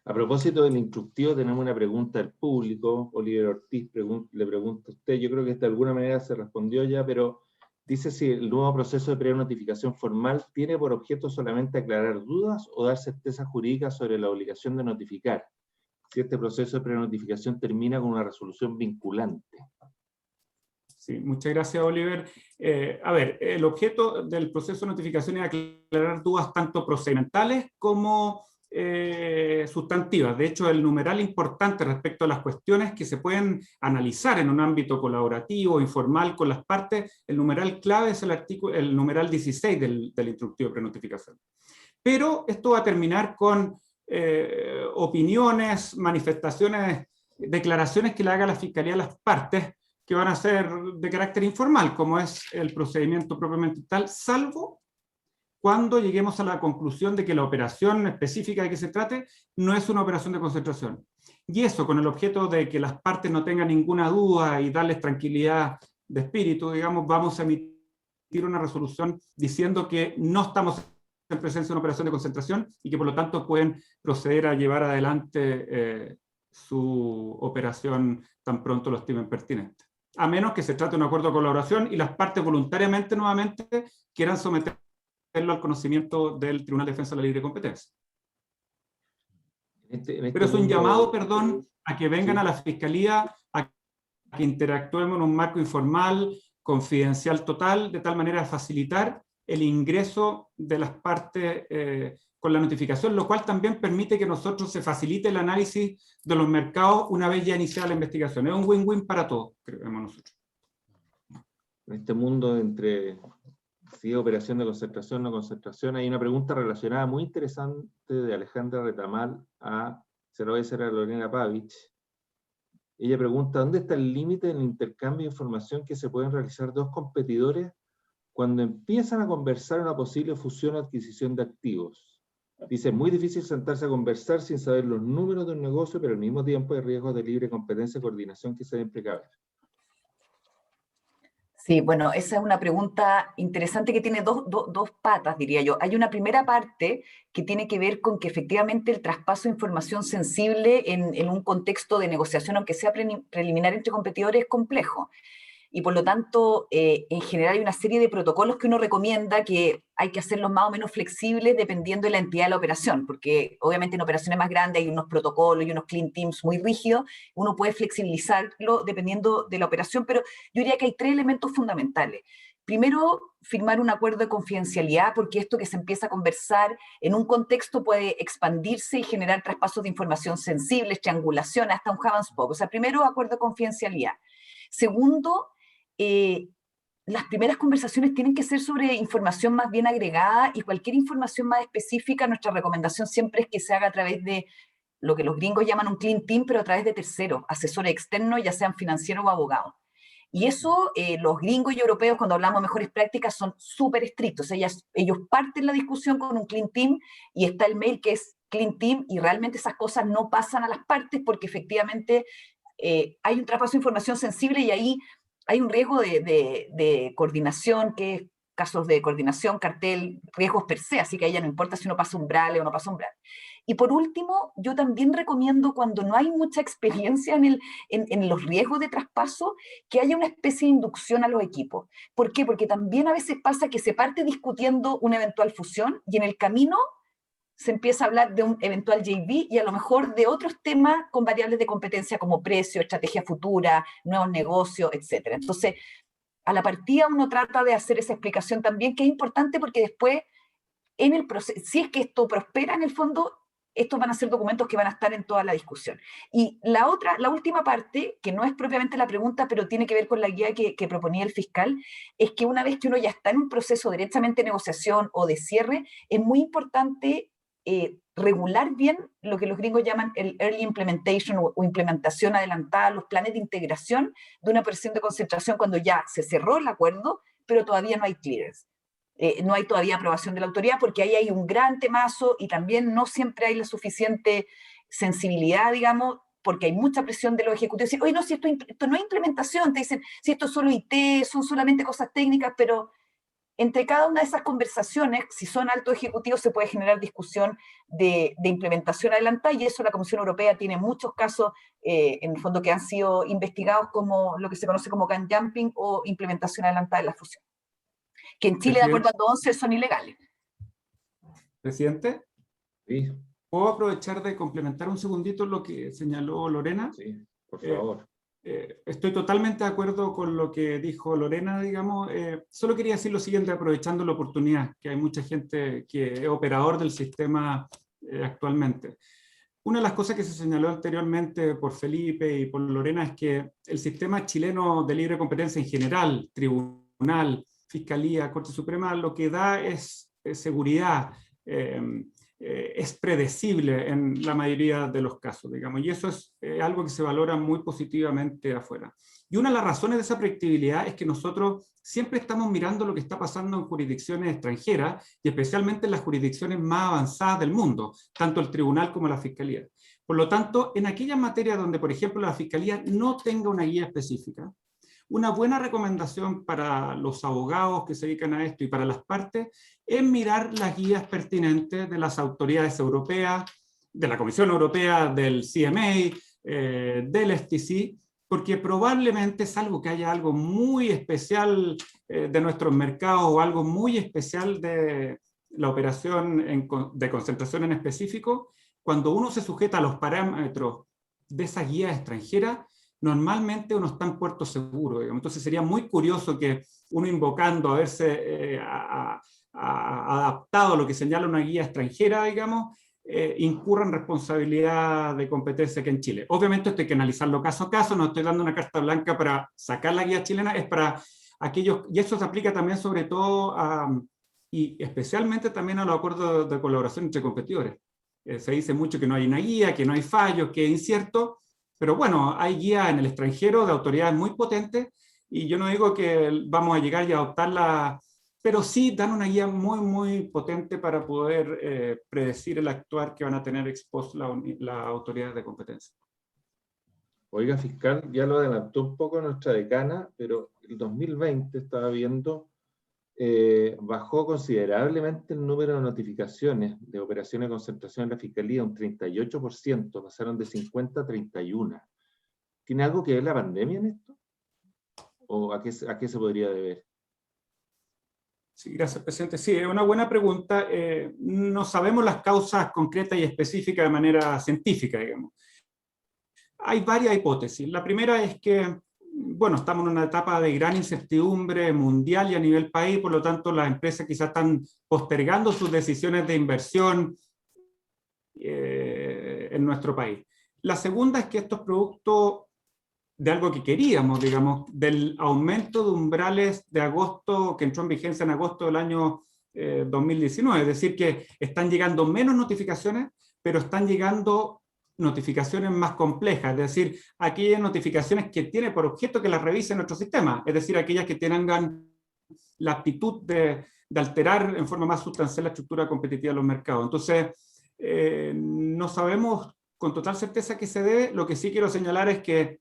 Speaker 2: A propósito del instructivo, tenemos una pregunta del público. Oliver Ortiz le pregunta a usted, yo creo que de alguna manera se respondió ya, pero Dice si el nuevo proceso de prenotificación formal tiene por objeto solamente aclarar dudas o dar certeza jurídica sobre la obligación de notificar, si este proceso de prenotificación termina con una resolución vinculante.
Speaker 5: Sí, muchas gracias, Oliver. A ver, el objeto del proceso de notificación es aclarar dudas tanto procedimentales como sustantivas. De hecho, el numeral importante respecto a las cuestiones que se pueden analizar en un ámbito colaborativo, informal, con las partes, el numeral clave es el numeral 16 del instructivo de prenotificación. Pero esto va a terminar con opiniones, manifestaciones, declaraciones que le haga la Fiscalía a las partes, que van a ser de carácter informal, como es el procedimiento propiamente tal, salvo cuando lleguemos a la conclusión de que la operación específica de que se trate no es una operación de concentración. Y eso con el objeto de que las partes no tengan ninguna duda y darles tranquilidad de espíritu, digamos, vamos a emitir una resolución diciendo que no estamos en presencia de una operación de concentración y que por lo tanto pueden proceder a llevar adelante su operación tan pronto lo estimen pertinente. A menos que se trate de un acuerdo de colaboración y las partes voluntariamente nuevamente quieran someterlo al conocimiento del Tribunal de Defensa de la Libre Competencia. Pero es un llamado, perdón, a que vengan a la Fiscalía, a que interactuemos en un marco informal, confidencial total, de tal manera a facilitar el ingreso de las partes con la notificación, lo cual también permite que nosotros se facilite el análisis de los mercados una vez ya iniciada la investigación. Es un win-win para todos, creemos nosotros.
Speaker 2: En este mundo entre si operación de concentración o no concentración, hay una pregunta relacionada muy interesante de Alejandra Retamal se lo voy a hacer a Lorena Pavich. Ella pregunta, ¿dónde está el límite en el intercambio de información que se pueden realizar dos competidores cuando empiezan a conversar una posible fusión o adquisición de activos? Dice, es muy difícil sentarse a conversar sin saber los números de un negocio, pero al mismo tiempo hay riesgos de libre competencia y coordinación que se deben precaver.
Speaker 4: Sí, bueno, esa es una pregunta interesante que tiene dos patas, diría yo. Hay una primera parte que tiene que ver con que efectivamente el traspaso de información sensible en un contexto de negociación, aunque sea preliminar entre competidores, es complejo. Y por lo tanto, en general hay una serie de protocolos que uno recomienda que hay que hacerlos más o menos flexibles dependiendo de la entidad de la operación, porque obviamente en operaciones más grandes hay unos protocolos y unos clean teams muy rígidos, uno puede flexibilizarlo dependiendo de la operación, pero yo diría que hay tres elementos fundamentales. Primero, firmar un acuerdo de confidencialidad, porque esto que se empieza a conversar en un contexto puede expandirse y generar traspasos de información sensibles, triangulación, hasta un hub and spoke. O sea, primero, acuerdo de confidencialidad. Segundo, las primeras conversaciones tienen que ser sobre información más bien agregada y cualquier información más específica, nuestra recomendación siempre es que se haga a través de lo que los gringos llaman un clean team, pero a través de terceros, asesores externos, ya sean financieros o abogados. Y eso, los gringos y europeos, cuando hablamos de mejores prácticas, son súper estrictos. Ellos parten la discusión con un clean team y está el mail que es clean team y realmente esas cosas no pasan a las partes porque efectivamente hay un traspaso de información sensible y ahí hay un riesgo de coordinación, que es casos de coordinación, cartel, riesgos per se, así que a ella no importa si uno pasa umbrales o no pasa umbrales. Y por último, yo también recomiendo cuando no hay mucha experiencia en los riesgos de traspaso, que haya una especie de inducción a los equipos. ¿Por qué? Porque también a veces pasa que se parte discutiendo una eventual fusión y en el camino se empieza a hablar de un eventual JV y a lo mejor de otros temas con variables de competencia como precio, estrategia futura, nuevos negocios, etc. Entonces, a la partida uno trata de hacer esa explicación también, que es importante porque después, en el proceso, si es que esto prospera en el fondo, estos van a ser documentos que van a estar en toda la discusión. Y la última parte, que no es propiamente la pregunta, pero tiene que ver con la guía que proponía el fiscal, es que una vez que uno ya está en un proceso directamente de negociación o de cierre, es muy importante regular bien lo que los gringos llaman el early implementation o implementación adelantada, los planes de integración de una operación de concentración cuando ya se cerró el acuerdo, pero todavía no hay clearance. No hay todavía aprobación de la autoridad porque ahí hay un gran temazo y también no siempre hay la suficiente sensibilidad, digamos, porque hay mucha presión de los ejecutivos. Dicen, oye, no, si esto no es implementación, te dicen, si esto es solo IT, son solamente cosas técnicas, pero entre cada una de esas conversaciones, si son altos ejecutivos, se puede generar discusión de implementación adelantada y eso la Comisión Europea tiene muchos casos, en el fondo, que han sido investigados como lo que se conoce como can jumping o implementación adelantada de la fusión. que en Chile, de acuerdo al 11, son ilegales.
Speaker 5: Presidente,
Speaker 2: Sí,
Speaker 5: ¿puedo aprovechar de complementar un segundito lo que señaló Lorena?
Speaker 2: sí, por favor.
Speaker 5: Estoy totalmente de acuerdo con lo que dijo Lorena, digamos. Solo quería decir lo siguiente, aprovechando la oportunidad, que hay mucha gente que es operador del sistema actualmente. Una de las cosas que se señaló anteriormente por Felipe y por Lorena es que el sistema chileno de libre competencia en general, tribunal, fiscalía, Corte Suprema, lo que da es seguridad, es predecible en la mayoría de los casos, digamos, y eso es algo que se valora muy positivamente afuera. Y una de las razones de esa predictibilidad es que nosotros siempre estamos mirando lo que está pasando en jurisdicciones extranjeras y especialmente en las jurisdicciones más avanzadas del mundo, tanto el tribunal como la fiscalía. Por lo tanto, en aquellas materias donde, por ejemplo, la fiscalía no tenga una guía específica, una buena recomendación para los abogados que se dedican a esto y para las partes es mirar las guías pertinentes de las autoridades europeas, de la Comisión Europea, del CMA, del FTC, porque probablemente es algo que haya algo muy especial de nuestros mercados o algo muy especial de la operación de concentración en específico. Cuando uno se sujeta a los parámetros de esa guía extranjera, normalmente uno está en puerto seguro, digamos. Entonces sería muy curioso que uno invocando haberse adaptado a lo que señala una guía extranjera, digamos, incurra en responsabilidad de competencia que en Chile. Obviamente esto hay que analizarlo caso a caso, no estoy dando una carta blanca para sacar la guía chilena, es para aquellos, y eso se aplica también sobre todo y especialmente también a los acuerdos de colaboración entre competidores. Se dice mucho que no hay una guía, que no hay fallos, que es incierto, pero bueno, hay guías en el extranjero de autoridades muy potentes y yo no digo que vamos a llegar y adoptarla, pero sí dan una guía muy, muy potente para poder predecir el actuar que van a tener ex post las autoridades de competencia.
Speaker 2: Oiga, fiscal, ya lo adelantó un poco nuestra decana, pero el 2020 estaba viendo, bajó considerablemente el número de notificaciones de operaciones de concentración en la Fiscalía, un 38%, pasaron de 50 a 31. ¿Tiene algo que ver la pandemia en esto? ¿O a qué se podría deber?
Speaker 5: Sí, gracias, presidente. Sí, es una buena pregunta. No sabemos las causas concretas y específicas de manera científica, digamos. Hay varias hipótesis. La primera es que, bueno, estamos en una etapa de gran incertidumbre mundial y a nivel país, por lo tanto las empresas quizás están postergando sus decisiones de inversión en nuestro país. La segunda es que estos productos de algo que queríamos, digamos, del aumento de umbrales de agosto, que entró en vigencia en agosto del año 2019, es decir, que están llegando menos notificaciones, pero están llegando notificaciones más complejas, es decir, aquellas notificaciones que tiene por objeto que las revise nuestro sistema, es decir, aquellas que tengan la aptitud de alterar en forma más sustancial la estructura competitiva de los mercados. Entonces, no sabemos con total certeza qué se debe. Lo que sí quiero señalar es que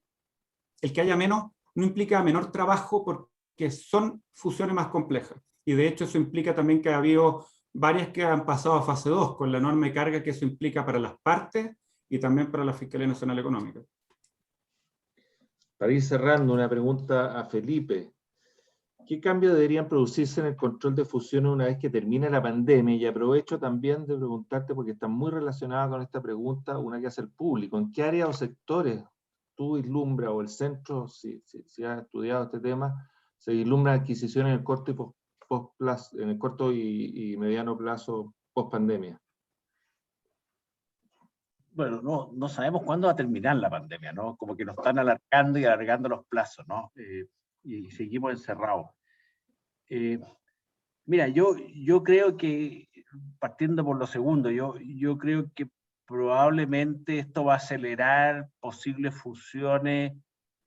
Speaker 5: el que haya menos no implica menor trabajo porque son fusiones más complejas. Y de hecho eso implica también que ha habido varias que han pasado a fase 2 con la enorme carga que eso implica para las partes y también para la Fiscalía Nacional Económica.
Speaker 2: Para ir cerrando, una pregunta a Felipe. ¿Qué cambios deberían producirse en el control de fusiones una vez que termine la pandemia? Y aprovecho también de preguntarte, porque está muy relacionada con esta pregunta, una que hace el público. ¿En qué áreas o sectores tú vislumbras, o el centro, si has estudiado este tema, se vislumbra adquisición en el corto en el corto y mediano plazo post pandemia?
Speaker 3: Bueno, no sabemos cuándo va a terminar la pandemia, ¿no? Como que nos están alargando y alargando los plazos, ¿no? Y seguimos encerrados. Mira, yo creo que, partiendo por lo segundo, yo creo que probablemente esto va a acelerar posibles fusiones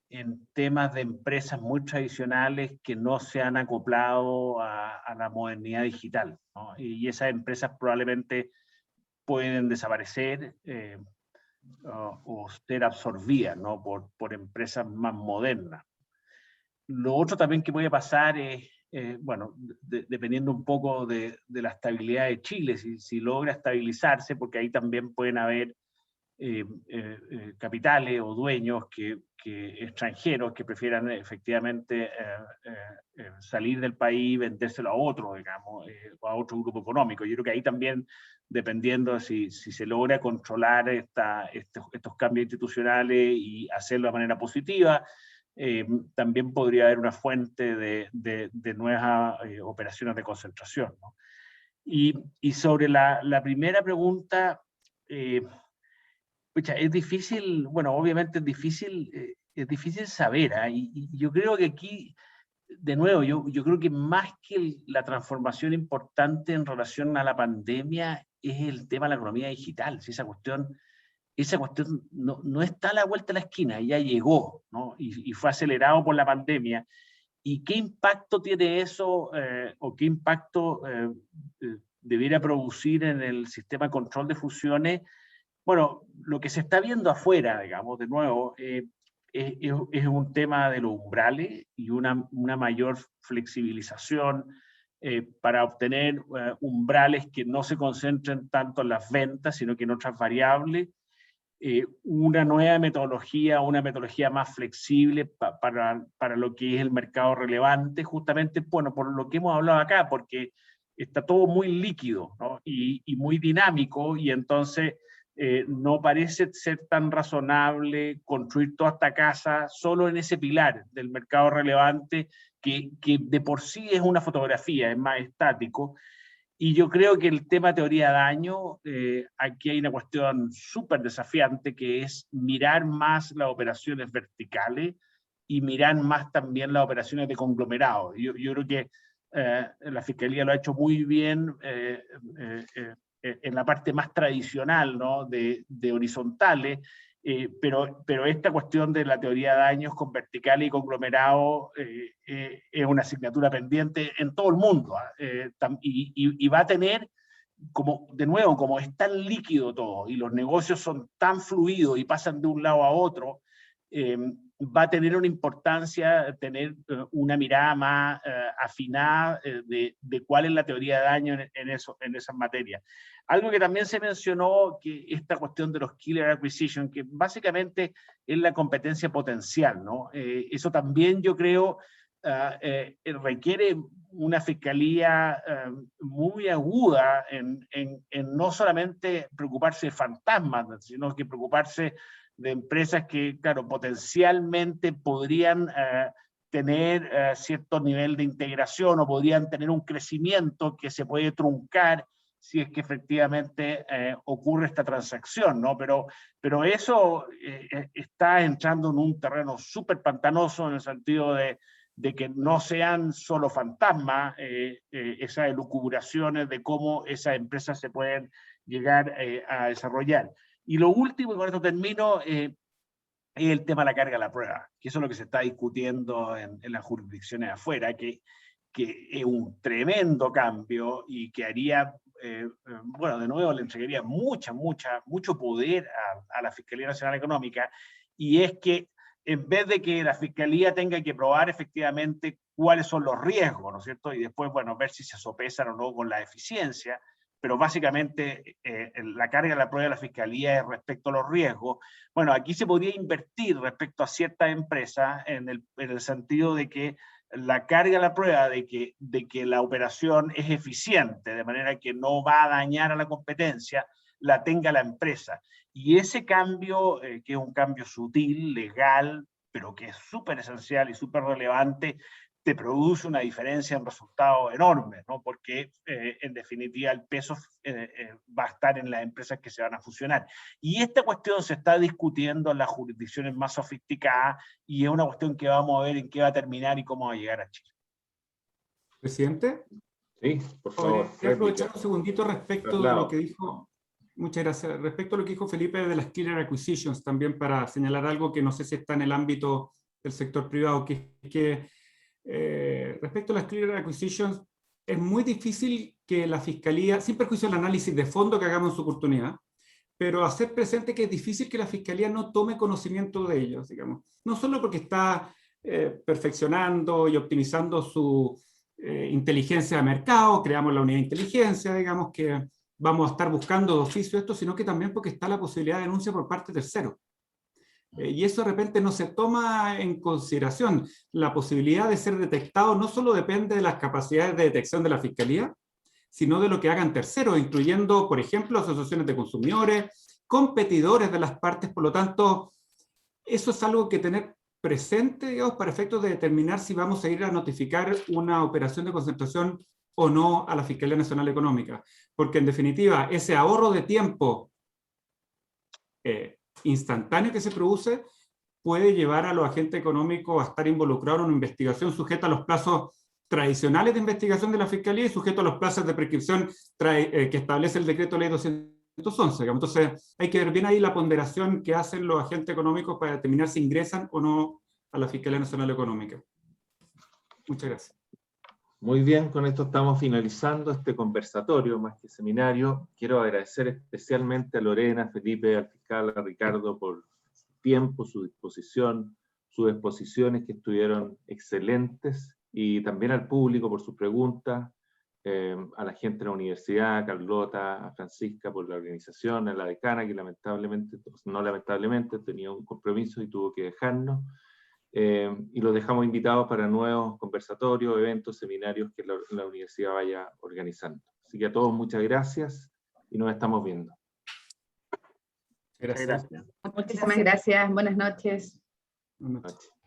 Speaker 3: en temas de empresas muy tradicionales que no se han acoplado a la modernidad digital, ¿no? Y esas empresas probablemente pueden desaparecer o ser absorbidas, ¿no? por empresas más modernas. Lo otro también que puede pasar es, bueno, dependiendo un poco de la estabilidad de Chile, si logra estabilizarse, porque ahí también pueden haber capitales o dueños extranjeros que prefieran efectivamente salir del país y vendérselo a otro, digamos, o a otro grupo económico. Yo creo que ahí también, dependiendo si se logra controlar estos cambios institucionales y hacerlo de manera positiva, también podría haber una fuente de nuevas operaciones de concentración, ¿no? Y sobre la primera pregunta, pucha, es difícil, bueno, obviamente es difícil saber, ¿eh? Y yo creo que aquí, de nuevo, yo creo que más que la transformación importante en relación a la pandemia es el tema de la economía digital. Si esa cuestión no está a la vuelta de la esquina, ya llegó, ¿no? Y fue acelerado por la pandemia. ¿Y qué impacto tiene eso, o qué impacto debiera producir en el sistema de control de fusiones? Bueno, lo que se está viendo afuera, digamos, de nuevo, es un tema de los umbrales y una mayor flexibilización para obtener umbrales que no se concentren tanto en las ventas, sino que en otras variables. Una nueva metodología, una metodología más flexible para lo que es el mercado relevante, justamente, bueno, por lo que hemos hablado acá, porque está todo muy líquido, ¿no? y muy dinámico, y entonces no parece ser tan razonable construir toda esta casa solo en ese pilar del mercado relevante, que de por sí es una fotografía, es más estático. Y yo creo que el tema teoría de daño, aquí hay una cuestión súper desafiante, que es mirar más las operaciones verticales y mirar más también las operaciones de conglomerados. Yo creo que la Fiscalía lo ha hecho muy bien en la parte más tradicional, ¿no? de horizontales, pero esta cuestión de la teoría de daños con verticales y conglomerados es una asignatura pendiente en todo el mundo, y va a tener, como, de nuevo, como es tan líquido todo y los negocios son tan fluidos y pasan de un lado a otro, va a tener una importancia tener una mirada más afinada de cuál es la teoría de daño en esas materias. Algo que también se mencionó, que esta cuestión de los killer acquisition, que básicamente es la competencia potencial, ¿no? Eso también yo creo requiere una fiscalía muy aguda en no solamente preocuparse de fantasmas, sino que preocuparse de empresas que, claro, potencialmente podrían tener cierto nivel de integración o podrían tener un crecimiento que se puede truncar si es que efectivamente ocurre esta transacción, ¿no? Pero eso está entrando en un terreno súper pantanoso, en el sentido de que no sean solo fantasmas esas elucubraciones de cómo esas empresas se pueden llegar a desarrollar. Y lo último, y con esto termino, es el tema de la carga a la prueba, que eso es lo que se está discutiendo en las jurisdicciones afuera, que es un tremendo cambio y que haría, bueno, de nuevo le entregaría mucho poder a la Fiscalía Nacional Económica, y es que en vez de que la Fiscalía tenga que probar efectivamente cuáles son los riesgos, ¿no es cierto? Y después, bueno, ver si se sopesan o no con la eficiencia, pero básicamente la carga de la prueba de la Fiscalía es respecto a los riesgos. Bueno, aquí se podría invertir respecto a ciertas empresas en el sentido de que la carga de la prueba de que la operación es eficiente, de manera que no va a dañar a la competencia, la tenga la empresa. Y ese cambio, que es un cambio sutil, legal, pero que es súper esencial y súper relevante, te produce una diferencia en resultados enormes, ¿no? Porque en definitiva el peso va a estar en las empresas que se van a fusionar. Y esta cuestión se está discutiendo en las jurisdicciones más sofisticadas, y es una cuestión que vamos a ver en qué va a terminar y cómo va a llegar a Chile.
Speaker 5: ¿Presidente?
Speaker 2: Sí, por favor.
Speaker 5: Voy a aprovechar un segundito respecto de lo que dijo. Muchas gracias. Respecto a lo que dijo Felipe de las killer acquisitions, también para señalar algo que no sé si está en el ámbito del sector privado, que es que respecto a las killer acquisitions, es muy difícil que la Fiscalía, sin perjuicio del análisis de fondo que hagamos en su oportunidad, pero hacer presente que es difícil que la Fiscalía no tome conocimiento de ellos, digamos. No solo porque está perfeccionando y optimizando su inteligencia de mercado, creamos la unidad de inteligencia, digamos, que vamos a estar buscando de oficio esto, sino que también porque está la posibilidad de denuncia por parte de terceros. Y eso de repente no se toma en consideración. La posibilidad de ser detectado no solo depende de las capacidades de detección de la Fiscalía, sino de lo que hagan terceros, incluyendo, por ejemplo, asociaciones de consumidores, competidores de las partes. Por lo tanto, eso es algo que tener presente, digamos, para efectos de determinar si vamos a ir a notificar una operación de concentración o no a la Fiscalía Nacional Económica. Porque, en definitiva, ese ahorro de tiempo instantáneo que se produce puede llevar a los agentes económicos a estar involucrados en una investigación sujeta a los plazos tradicionales de investigación de la Fiscalía y sujeto a los plazos de prescripción que establece el decreto ley 211. Entonces hay que ver bien ahí la ponderación que hacen los agentes económicos para determinar si ingresan o no a la Fiscalía Nacional Económica. Muchas gracias.
Speaker 2: Muy bien, con esto estamos finalizando este conversatorio, más que seminario. Quiero agradecer especialmente a Lorena, a Felipe, al fiscal, a Ricardo por su tiempo, su disposición, sus exposiciones que estuvieron excelentes, y también al público por sus preguntas, a la gente de la universidad, a Carlota, a Francisca por la organización, a la decana que lamentablemente tenía un compromiso y tuvo que dejarnos. Y los dejamos invitados para nuevos conversatorios, eventos, seminarios que la universidad vaya organizando. Así que a todos muchas gracias y nos estamos viendo.
Speaker 5: Gracias.
Speaker 3: Gracias.
Speaker 6: Muchísimas gracias. Buenas noches.
Speaker 5: Buenas noches.